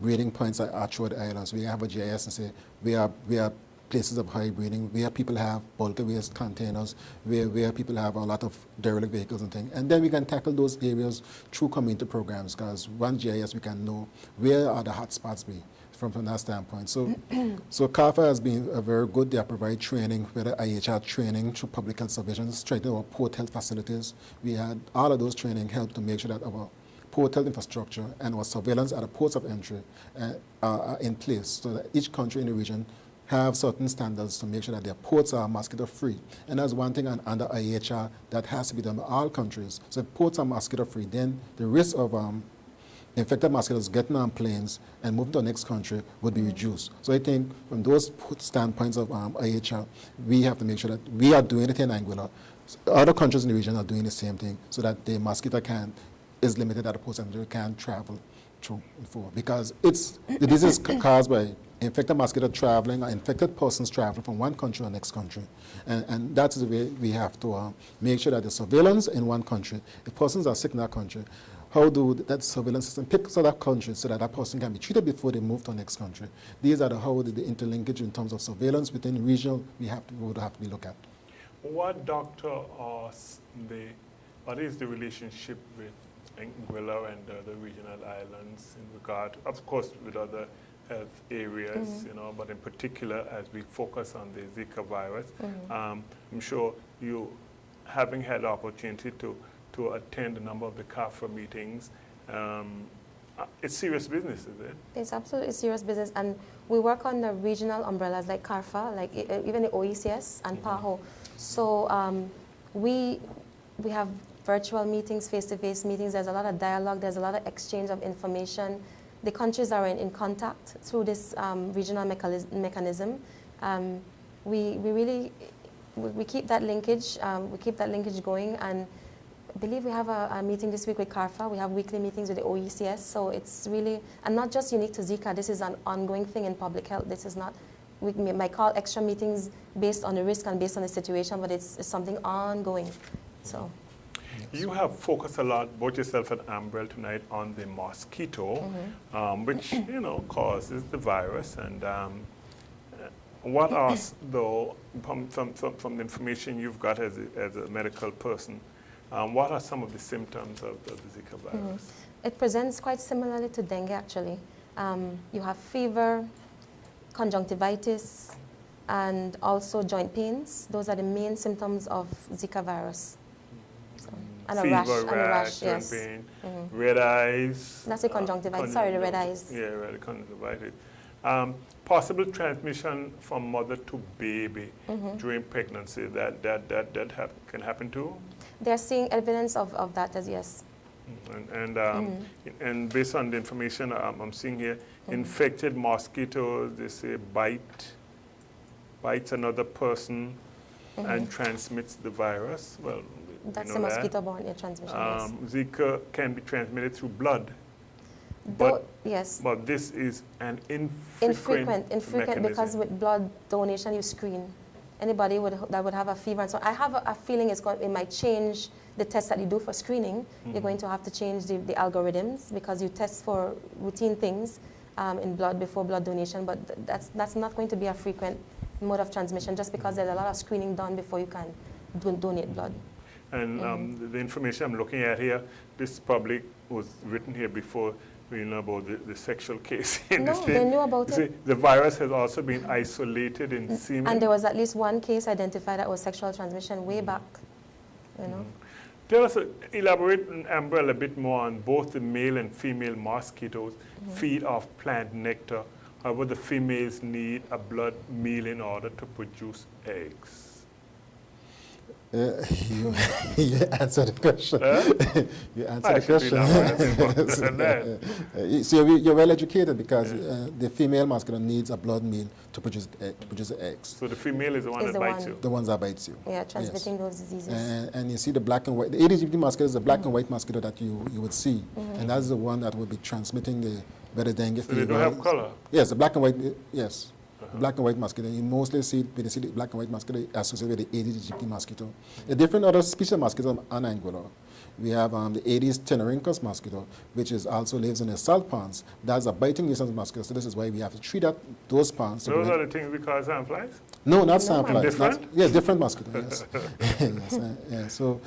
Speaker 2: breeding points are throughout the islands. We have a GIS and say where places of high breeding, where people have bulk waste containers, where people have a lot of derelict vehicles and things. And then we can tackle those areas through community programs because one GIS we can know where are the hot spots be. From that standpoint. So CAFA has been very good. They provide training, whether IHR training through public health supervision, strengthening our port health facilities. We had all of those training help to make sure that our port health infrastructure and our surveillance at the ports of entry are in place so that each country in the region have certain standards to make sure that their ports are mosquito-free. And that's one thing under IHR that has to be done by all countries. So if ports are mosquito-free, then the risk of infected mosquitoes getting on planes and moving to the next country would be reduced. So I think from those standpoints of IHR, we have to make sure that we are doing it in Anguilla. Other countries in the region are doing the same thing so that the mosquito is limited at the ports and can travel through and forth. Because the disease is caused by infected mosquito traveling or infected persons traveling from one country to the next country. And that's the way we have to make sure that the surveillance in one country, if persons are sick in that country, how do that surveillance system pick so that country so that that person can be treated before they move to the next country? These are the interlinkage in terms of surveillance within regional we would have to look at.
Speaker 1: What is the relationship with Anguilla and the regional islands in regard, of course, with other health areas, but in particular as we focus on the ZIKA virus? I'm sure you, having had the opportunity to attend a number of the CAFRA meetings. It's serious business, is it? It's
Speaker 3: absolutely serious business, and we work on the regional umbrellas like CARFA, like even the OECS and PAHO. So we have virtual meetings, face-to-face meetings. There's a lot of dialogue. There's a lot of exchange of information. The countries are in contact through this regional mechanism. We keep that linkage. We keep that linkage going, and believe we have a meeting this week with CARFA. We have weekly meetings with the OECS. So it's really, and not just unique to ZIKA. This is an ongoing thing in public health. This is not, we might call extra meetings based on the risk and based on the situation, but it's something ongoing. So.
Speaker 1: You have focused a lot, both yourself and Ambrell tonight, on the mosquito, which, you know, causes the virus. And what are, though, from the information you've got as a medical person, what are some of the symptoms of the Zika virus?
Speaker 3: It presents quite similarly to dengue, actually. You have fever, conjunctivitis, and also joint pains. Those are the main symptoms of Zika virus. And
Speaker 1: Fever,
Speaker 3: a rash,
Speaker 1: joint
Speaker 3: yes.
Speaker 1: pain, red eyes.
Speaker 3: That's a conjunctivitis, sorry, the red eyes.
Speaker 1: Yeah, red conjunctivitis. Possible transmission from mother to baby during pregnancy, that can happen too?
Speaker 3: They're seeing evidence of that as yes.
Speaker 1: And based on the information I'm seeing here, infected mosquitoes, they say bites another person and transmits the virus. Well,
Speaker 3: that's the mosquito-borne transmission, yes.
Speaker 1: Zika can be transmitted through blood.
Speaker 3: Yes.
Speaker 1: But this is an infrequent
Speaker 3: because with blood donation you screen. Anybody that would have a fever. And so I have a feeling it might change the test that you do for screening. You're going to have to change the algorithms because you test for routine things in blood before blood donation, but that's not going to be a frequent mode of transmission just because there's a lot of screening done before you can donate blood.
Speaker 1: And the information I'm looking at here, this probably was written here before we know about the sexual case in the state.
Speaker 3: They knew about it.
Speaker 1: See, the virus has also been isolated in semen.
Speaker 3: And there was at least one case identified that was sexual transmission way back, you know.
Speaker 1: Tell us, elaborate, Ambrell, a bit more on both the male and female mosquitoes feed off plant nectar. However, the females need a blood meal in order to produce eggs.
Speaker 2: You answered the question. You answered the question. So you're well educated because the female mosquito needs a blood meal to produce eggs.
Speaker 1: So the female is the one that bites you?
Speaker 2: The ones that bites you.
Speaker 3: Yeah, transmitting those diseases.
Speaker 2: And you see the black and white, the Aedes aegypti mosquito is the black and white mosquito that you would see. And that's the one that would be transmitting the dengue fever.
Speaker 1: So they don't have color?
Speaker 2: Yes, the black and white, yes. Black and white mosquito. You mostly see, when you see the black and white mosquito associated with the Aedes aegypti mosquito. A different other species of mosquito on Anguilla. We have the Aedes tenorhynchus mosquito, which also lives in the salt ponds. That's a biting nuisance mosquito, so this is why we have to treat those ponds.
Speaker 1: Those are the things we call sandflies?
Speaker 2: No, not sandflies.
Speaker 1: Different?
Speaker 2: Different mosquito, yes. So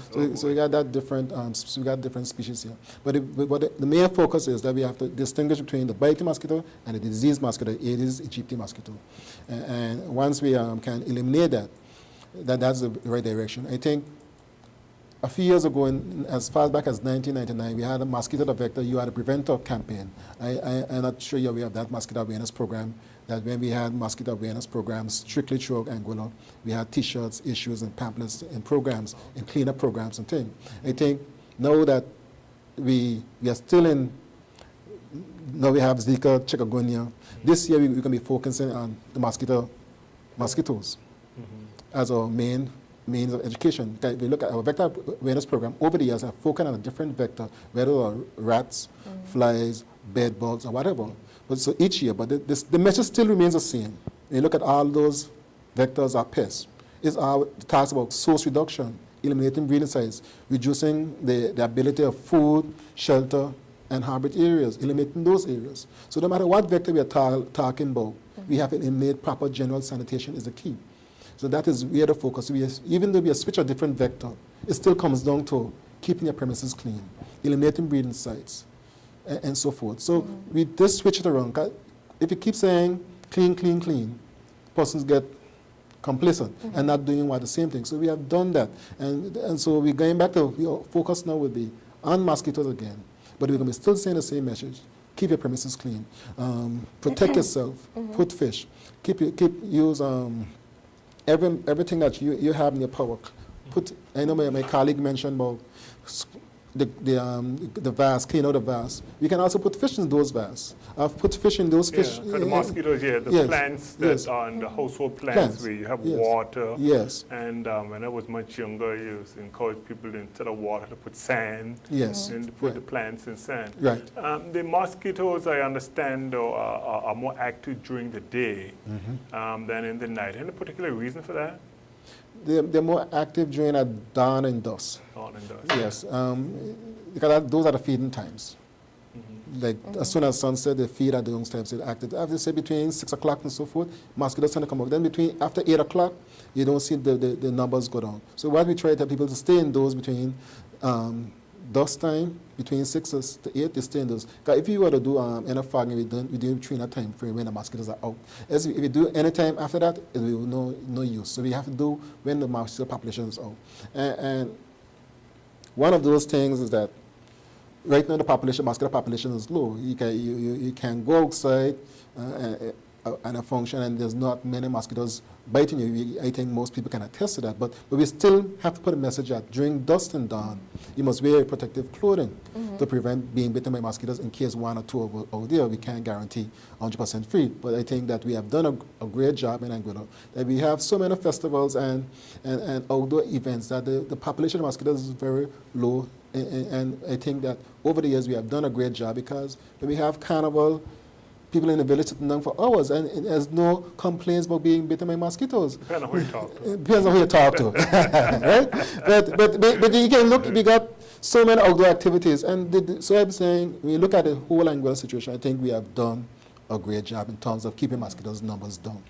Speaker 2: we got that different, so we got different species here. But the main focus is that we have to distinguish between the biting mosquito and the disease mosquito, Aedes aegypti mosquito. And once we can eliminate that's the right direction. I think a few years ago, as far back as 1999, we had a mosquito vector, you had a preventer campaign. I'm not sure you have that mosquito awareness program, that when we had mosquito awareness programs strictly through Anguilla, we had T-shirts, issues, and pamphlets, and programs, and cleanup programs and things. I think now that we are still in, now we have Zika, chikungunya. This year we're going to be focusing on the mosquitoes as our main means of education. If we look at our vector awareness program, over the years I've focused on a different vector, whether it are rats, flies, bed bugs, or whatever. But so each year, but the message still remains the same. When you look at all those vectors are pests. It's our task about source reduction, eliminating breeding sites, reducing the ability of food, shelter, and habitat areas, eliminating those areas. So no matter what vector we are talking about, we have to eliminate proper general sanitation is the key. So that is where the focus is. Even though we switch a different vector, it still comes down to keeping your premises clean, eliminating breeding sites, and so forth. So we just switch it around. If you keep saying clean, clean, clean, persons get complacent and not doing the same thing. So we have done that. And so we're going back to, we are focused now with on mosquitoes again, but we're going to be still saying the same message. Keep your premises clean. Protect yourself. Put fish. Use everything that you have in your power. I know my colleague mentioned about the vase, clean out the vase. We can also put fish in those vases. Put fish in those fish.
Speaker 1: For the mosquitoes, the plants that are in the household plants where you have water.
Speaker 2: Yes.
Speaker 1: And when I was much younger, you used to encourage people instead of water to put sand.
Speaker 2: Yes.
Speaker 1: And to put the plants in sand.
Speaker 2: Right.
Speaker 1: The mosquitoes, I understand, are more active during the day than in the night. Any particular reason for that?
Speaker 2: They're more active during dawn and dusk.
Speaker 1: Dawn and dusk.
Speaker 2: Yes, because those are the feeding times. Like as soon as sunset, they feed at those times. They're active. After say between 6 o'clock and so forth, mosquitoes tend to come up. Then after 8 o'clock, you don't see the numbers go down. So what we try to tell people to stay indoors between dusk time, between 6 to 8, they stay indoors. Because if you were to do enough fogging, we do between a time frame when the mosquitoes are out. If we do any time after that, it will no use. So we have to do when the mosquito population is out. And one of those things is that right now the mosquito population is low. You can go outside and function, and there's not many mosquitoes biting you. I think most people can attest to that. But we still have to put a message that during dusk and dawn, you must wear protective clothing to prevent being bitten by mosquitoes. In case 1 or 2 out there, we can't guarantee 100% free. But I think that we have done a great job in Anguilla. That we have so many festivals and outdoor events that the population of mosquitoes is very low. And I think that over the years we have done a great job, because when we have carnival, people in the village sitting down for hours, and there's no complaints about being bitten by mosquitoes.
Speaker 1: Depends on who you talk to.
Speaker 2: Depends on who you talk to, right? But you can look, we got so many outdoor activities, and so I'm saying, when you look at the whole Anguilla situation, I think we have done a great job in terms of keeping mosquitoes numbers down.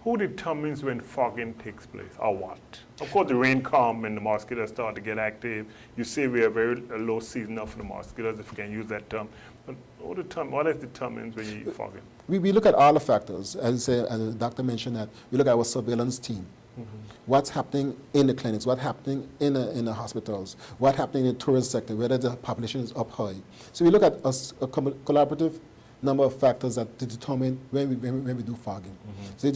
Speaker 1: Who determines when fogging takes place, or what? Of course, the rain comes and the mosquitoes start to get active. You say we are very low season now for the mosquitoes, if you can use that term. But what determines when you're fogging?
Speaker 2: We look at all the factors. As the doctor mentioned, that we look at our surveillance team. What's happening in the clinics, what's happening in the hospitals, what's happening in the tourist sector, whether the population is up high. So we look at a collaborative number of factors that determine when we do fogging. So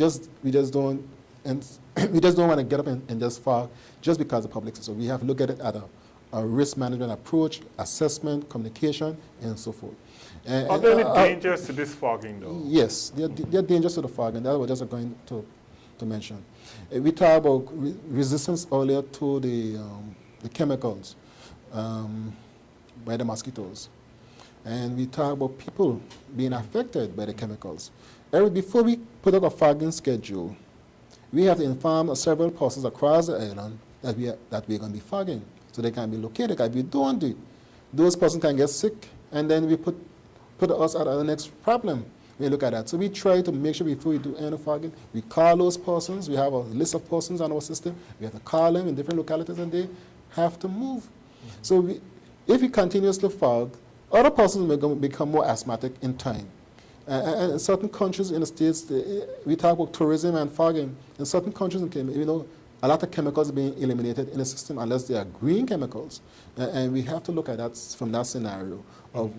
Speaker 2: we just don't want to get up and just fog just because the public. So we have to look at it at a risk management approach, assessment, communication, and so forth.
Speaker 1: Are there any dangers to this fogging, though?
Speaker 2: Yes, there are dangers to the fogging. That was just going to mention. We talked about resistance earlier to the chemicals by the mosquitoes. And we talk about people being affected by the chemicals. Before we put up a fogging schedule, we have to inform several persons across the island that we're going to be fogging, so they can be located. Because if we don't do it, those persons can get sick, and then we put us at the next problem. We look at that. So we try to make sure before we do any fogging, we call those persons. We have a list of persons on our system. We have to call them in different localities, and they have to move. So if we continuously fog, other persons may become more asthmatic in time. And in certain countries in the States, we talk about tourism and fogging. In certain countries, a lot of chemicals are being eliminated in the system unless they are green chemicals. And we have to look at that from that scenario of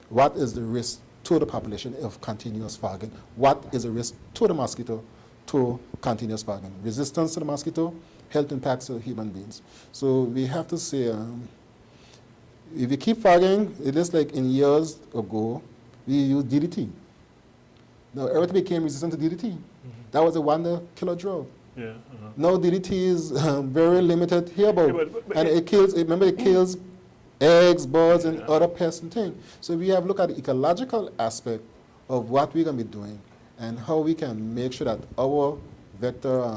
Speaker 2: what is the risk to the population of continuous fogging, what is the risk to the mosquito to continuous fogging. Resistance to the mosquito, health impacts to human beings. So we have to say, if you keep fogging, it is like in years ago, we used DDT. Now, everything became resistant to DDT. That was a wonder-killer drug.
Speaker 1: Yeah.
Speaker 2: Now, DDT is very limited here, and it kills, remember, it kills eggs, birds, and other pests and things. So we have looked at the ecological aspect of what we're going to be doing and how we can make sure that our vector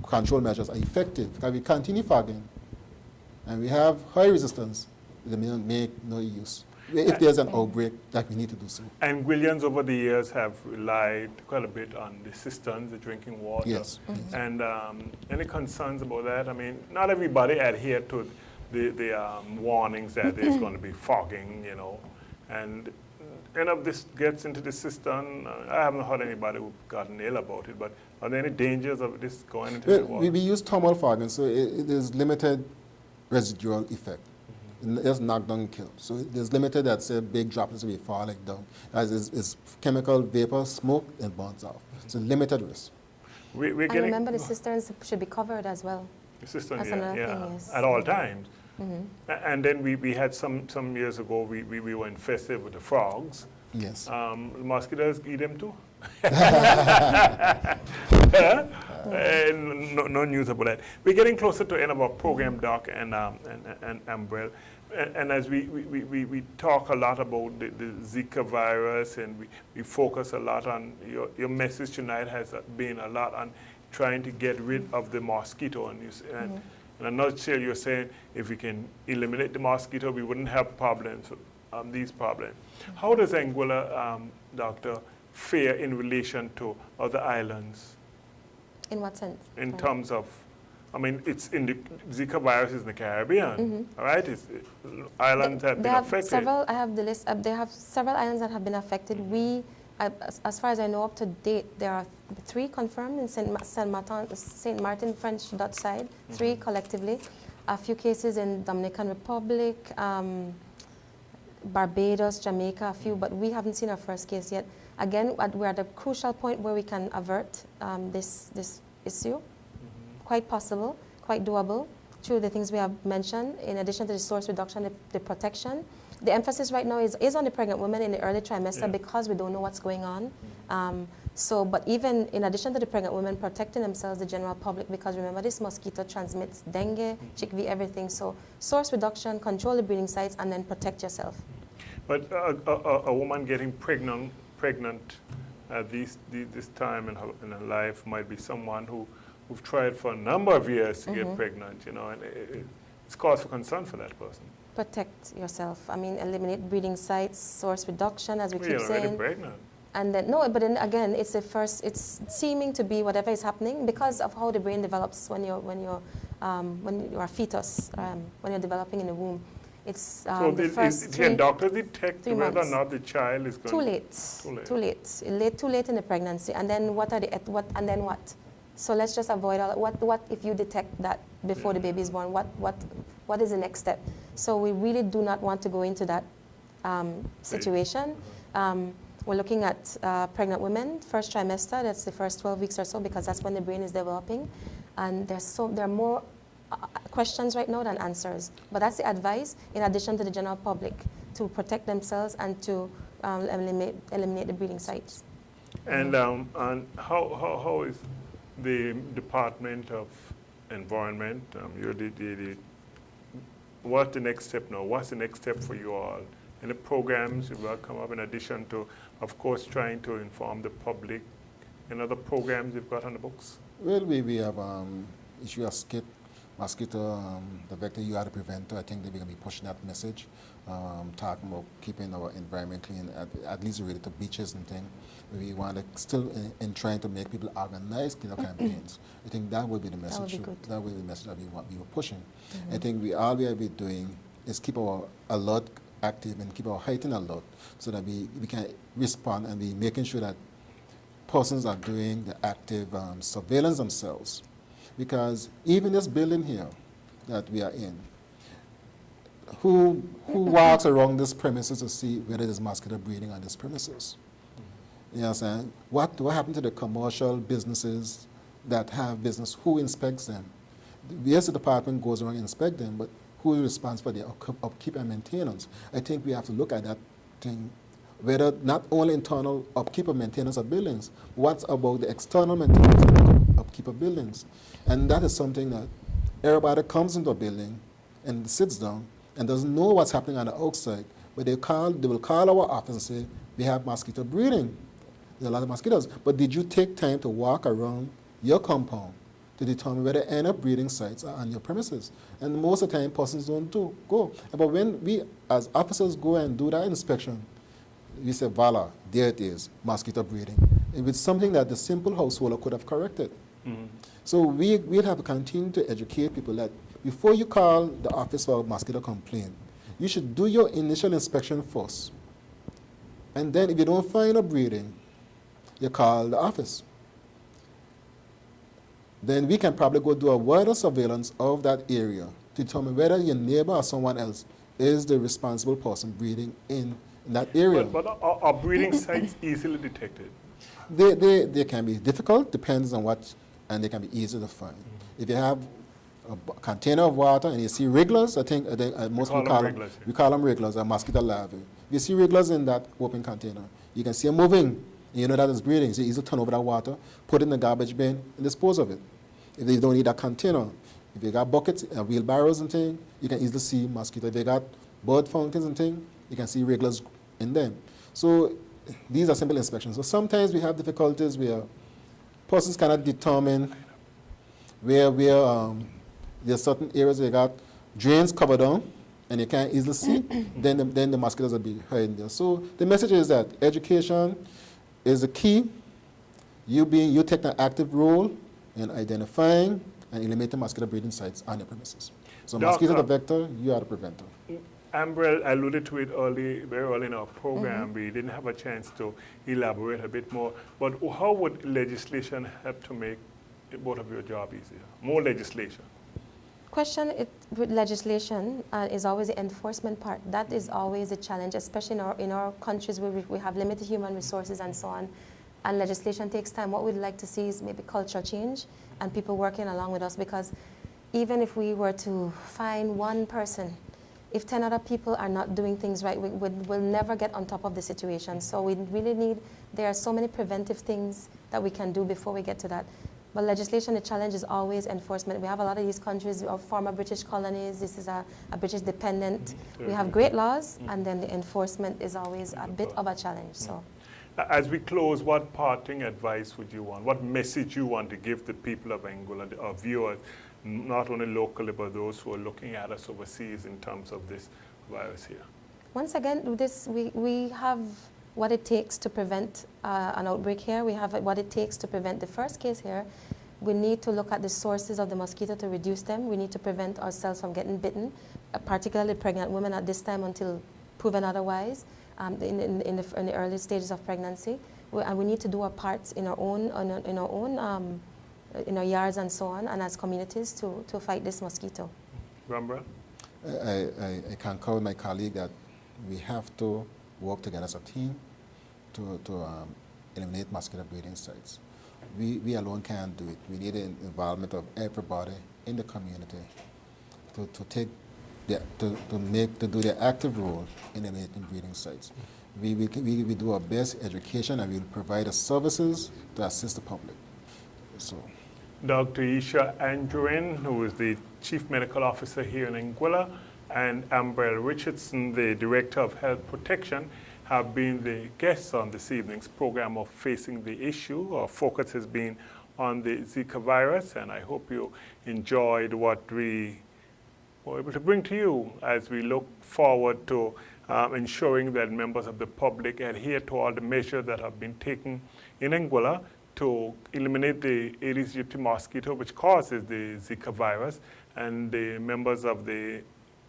Speaker 2: control measures are effective. Because we continue fogging, and we have high resistance, they may make no use. If there's an outbreak, that we need to do so.
Speaker 1: Anguillians over the years have relied quite a bit on the cisterns, the drinking water.
Speaker 2: Yes.
Speaker 1: And any concerns about that? I mean, not everybody adhered to the warnings that there's going to be fogging, and if this gets into the cistern, I haven't heard anybody who gotten ill about it, but are there any dangers of this going into the water?
Speaker 2: We use thermal fogging, so it is limited residual effect. It's knock down and kill. So there's limited that say big droplets will be falling down. As is chemical vapor, smoke, and burns off. So limited risk.
Speaker 3: And remember, the cisterns should be covered as well.
Speaker 1: The cisterns,
Speaker 3: That's another thing, yes.
Speaker 1: At all times. And then we had some years ago, we were infested with the frogs.
Speaker 2: Yes.
Speaker 1: Mosquitoes eat them too? No news about that. We're getting closer to the end of our program, Doc, and Ambrell. And as we talk a lot about the Zika virus, and we focus a lot on, your message tonight has been a lot on trying to get rid of the mosquito. And in a nutshell, you're saying if we can eliminate the mosquito, we wouldn't have problems, these problems. How does Anguilla, Doctor, fare in relation to other islands?
Speaker 3: In what sense?
Speaker 1: In terms of, I mean, it's in the Zika virus is in the Caribbean, all right? Islands have been affected.
Speaker 3: Several, I have the list. They have several islands that have been affected. As far as I know, up to date, there are 3 confirmed in Saint Martin French Dutch side, 3 collectively. A few cases in Dominican Republic, Barbados, Jamaica, a few, but we haven't seen our first case yet. Again, we're at a crucial point where we can avert this issue. Quite possible, quite doable, through the things we have mentioned, in addition to the source reduction, the protection. The emphasis right now is on the pregnant women in the early trimester because we don't know what's going on. But even in addition to the pregnant women protecting themselves, the general public, because remember this mosquito transmits dengue, chickpea, everything. So source reduction, control the breeding sites, and then protect yourself.
Speaker 1: But a woman getting pregnant at this time in her life might be someone who've tried for a number of years to get pregnant, you know, and it's cause for concern for that person.
Speaker 3: Protect yourself. I mean, eliminate breeding sites, source reduction, as we keep
Speaker 1: You're
Speaker 3: saying.
Speaker 1: already pregnant.
Speaker 3: And then, no, but then again, it's it's seeming to be whatever is happening because of how the brain develops when you're a fetus, when you're developing in the womb. It's
Speaker 1: so
Speaker 3: the first
Speaker 1: can doctors detect whether or
Speaker 3: months.
Speaker 1: not the child is going
Speaker 3: Too late. Too late in the pregnancy. And then and then what? So let's just avoid all what if you detect that before the baby is born, what is the next step? So we really do not want to go into that situation. We're looking at pregnant women, first trimester, that's the first 12 weeks or so, because that's when the brain is developing. And there are more questions right now than answers. But that's the advice, in addition to the general public, to protect themselves and to eliminate the breeding sites.
Speaker 1: And how is the Department of Environment, what's the next step now? What's the next step for you all? Any programs you will come up in addition to, of course, trying to inform the public? Any other programs you've got on the books?
Speaker 2: Well, we have issue of skip, mosquito, the vector you are the preventer. I think that we're going to be pushing that message, talking about keeping our environment clean, at least related to beaches and things. We want to still in trying to make people organize cleanup campaigns. I think that would be the message. That would be good. That would be the message that we were pushing. I think all we have been doing is keep our alert active and keep our heightened alert so that we can respond and be making sure that persons are doing the active surveillance themselves. Because even this building here that we are in, who walks around this premises to see whether there's mosquito breeding on this premises? You know what I'm saying? What happened to the commercial businesses that have business? Who inspects them? Yes, the department goes around and inspect them, but who is responsible for their upkeep and maintenance? I think we have to look at that thing, whether not only internal upkeep and maintenance of buildings, what's about the external maintenance and upkeep of buildings? And that is something that everybody comes into a building and sits down and doesn't know what's happening on the outside, but they will call our office and say, we have mosquito breeding. There's a lot of mosquitoes. But did you take time to walk around your compound to determine whether any breeding sites are on your premises? And most of the time, persons don't go. But when we, as officers, go and do that inspection, we say, voila, there it is, mosquito breeding. And it's something that the simple householder could have corrected. So we'll have to continue to educate people that before you call the office for a mosquito complaint, you should do your initial inspection first. And then if you don't find a breeding, you call the office. Then we can probably go do a wider surveillance of that area to determine whether your neighbor or someone else is the responsible person breeding in that area.
Speaker 1: But are breeding sites easily detected?
Speaker 2: They can be difficult, depends on what, and they can be easy to find. If you have container of water and you see wrigglers, I think most people we call them wrigglers, or mosquito larvae. If you see wrigglers in that open container, you can see them moving, and you know that it's breeding. So you easily turn over that water, put it in the garbage bin, and dispose of it. If you don't need that container, if you got buckets, wheelbarrows and things, you can easily see mosquitoes. If you got bird fountains and things, you can see wrigglers in them. So these are simple inspections. So sometimes we have difficulties where persons cannot determine where there's certain areas where you got drains covered on and you can't easily see, then the mosquitoes will be hiding there. So the message is that education is the key. You take an active role in identifying and eliminating mosquito breeding sites on your premises. So mosquito are the vector, you are the preventer.
Speaker 1: Ambrell alluded to it very early in our program. We didn't have a chance to elaborate a bit more. But how would legislation help to make both of your job easier? More legislation.
Speaker 3: Question with legislation is always the enforcement part. That is always a challenge, especially in our countries where we have limited human resources and so on. And legislation takes time. What we'd like to see is maybe culture change and people working along with us, because even if we were to find one person, if 10 other people are not doing things right, we'll never get on top of the situation. So we really there are so many preventive things that we can do before we get to that. But legislation, the challenge is always enforcement. We have a lot of these countries of former British colonies. This is a British dependent. We have great laws, and then the enforcement is always a bit of a challenge. So,
Speaker 1: as we close, what parting advice would you want? What message you want to give the people of Anguilla, our viewers, not only locally, but those who are looking at us overseas in terms of this virus here?
Speaker 3: Once again, we have what it takes to prevent an outbreak here. We have what it takes to prevent the first case here. We need to look at the sources of the mosquito to reduce them. We need to prevent ourselves from getting bitten, particularly pregnant women at this time until proven otherwise, in the early stages of pregnancy. And we need to do our parts in our own, in our yards and so on, and as communities to fight this mosquito.
Speaker 1: Ambrell?
Speaker 2: I concur with my colleague that we have to work together as a team to eliminate mosquito breeding sites. We alone can't do it. We need the involvement of everybody in the community to do their active role in eliminating breeding sites. We do our best education, and we will provide the services to assist the public. So,
Speaker 1: Dr. Aisha Anjurin, who is the Chief Medical Officer here in Anguilla, and Ambrell Richardson, the Director of Health Protection, have been the guests on this evening's program of Facing the Issue. Our focus has been on the Zika virus, and I hope you enjoyed what we were able to bring to you as we look forward to ensuring that members of the public adhere to all the measures that have been taken in Anguilla to eliminate the Aedes aegypti mosquito, which causes the Zika virus, and the members of the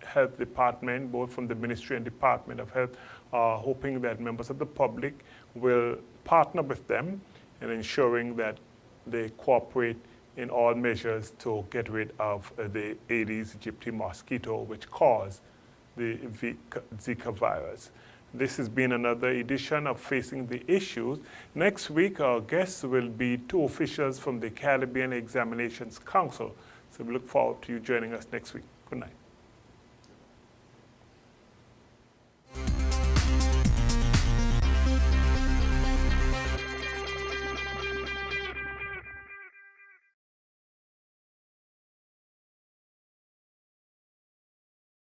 Speaker 1: Health Department, both from the Ministry and Department of Health, are hoping that members of the public will partner with them in ensuring that they cooperate in all measures to get rid of the Aedes aegypti mosquito, which causes the Zika virus. This has been another edition of Facing the Issues. Next week, our guests will be two officials from the Caribbean Examinations Council. So we look forward to you joining us next week. Good night.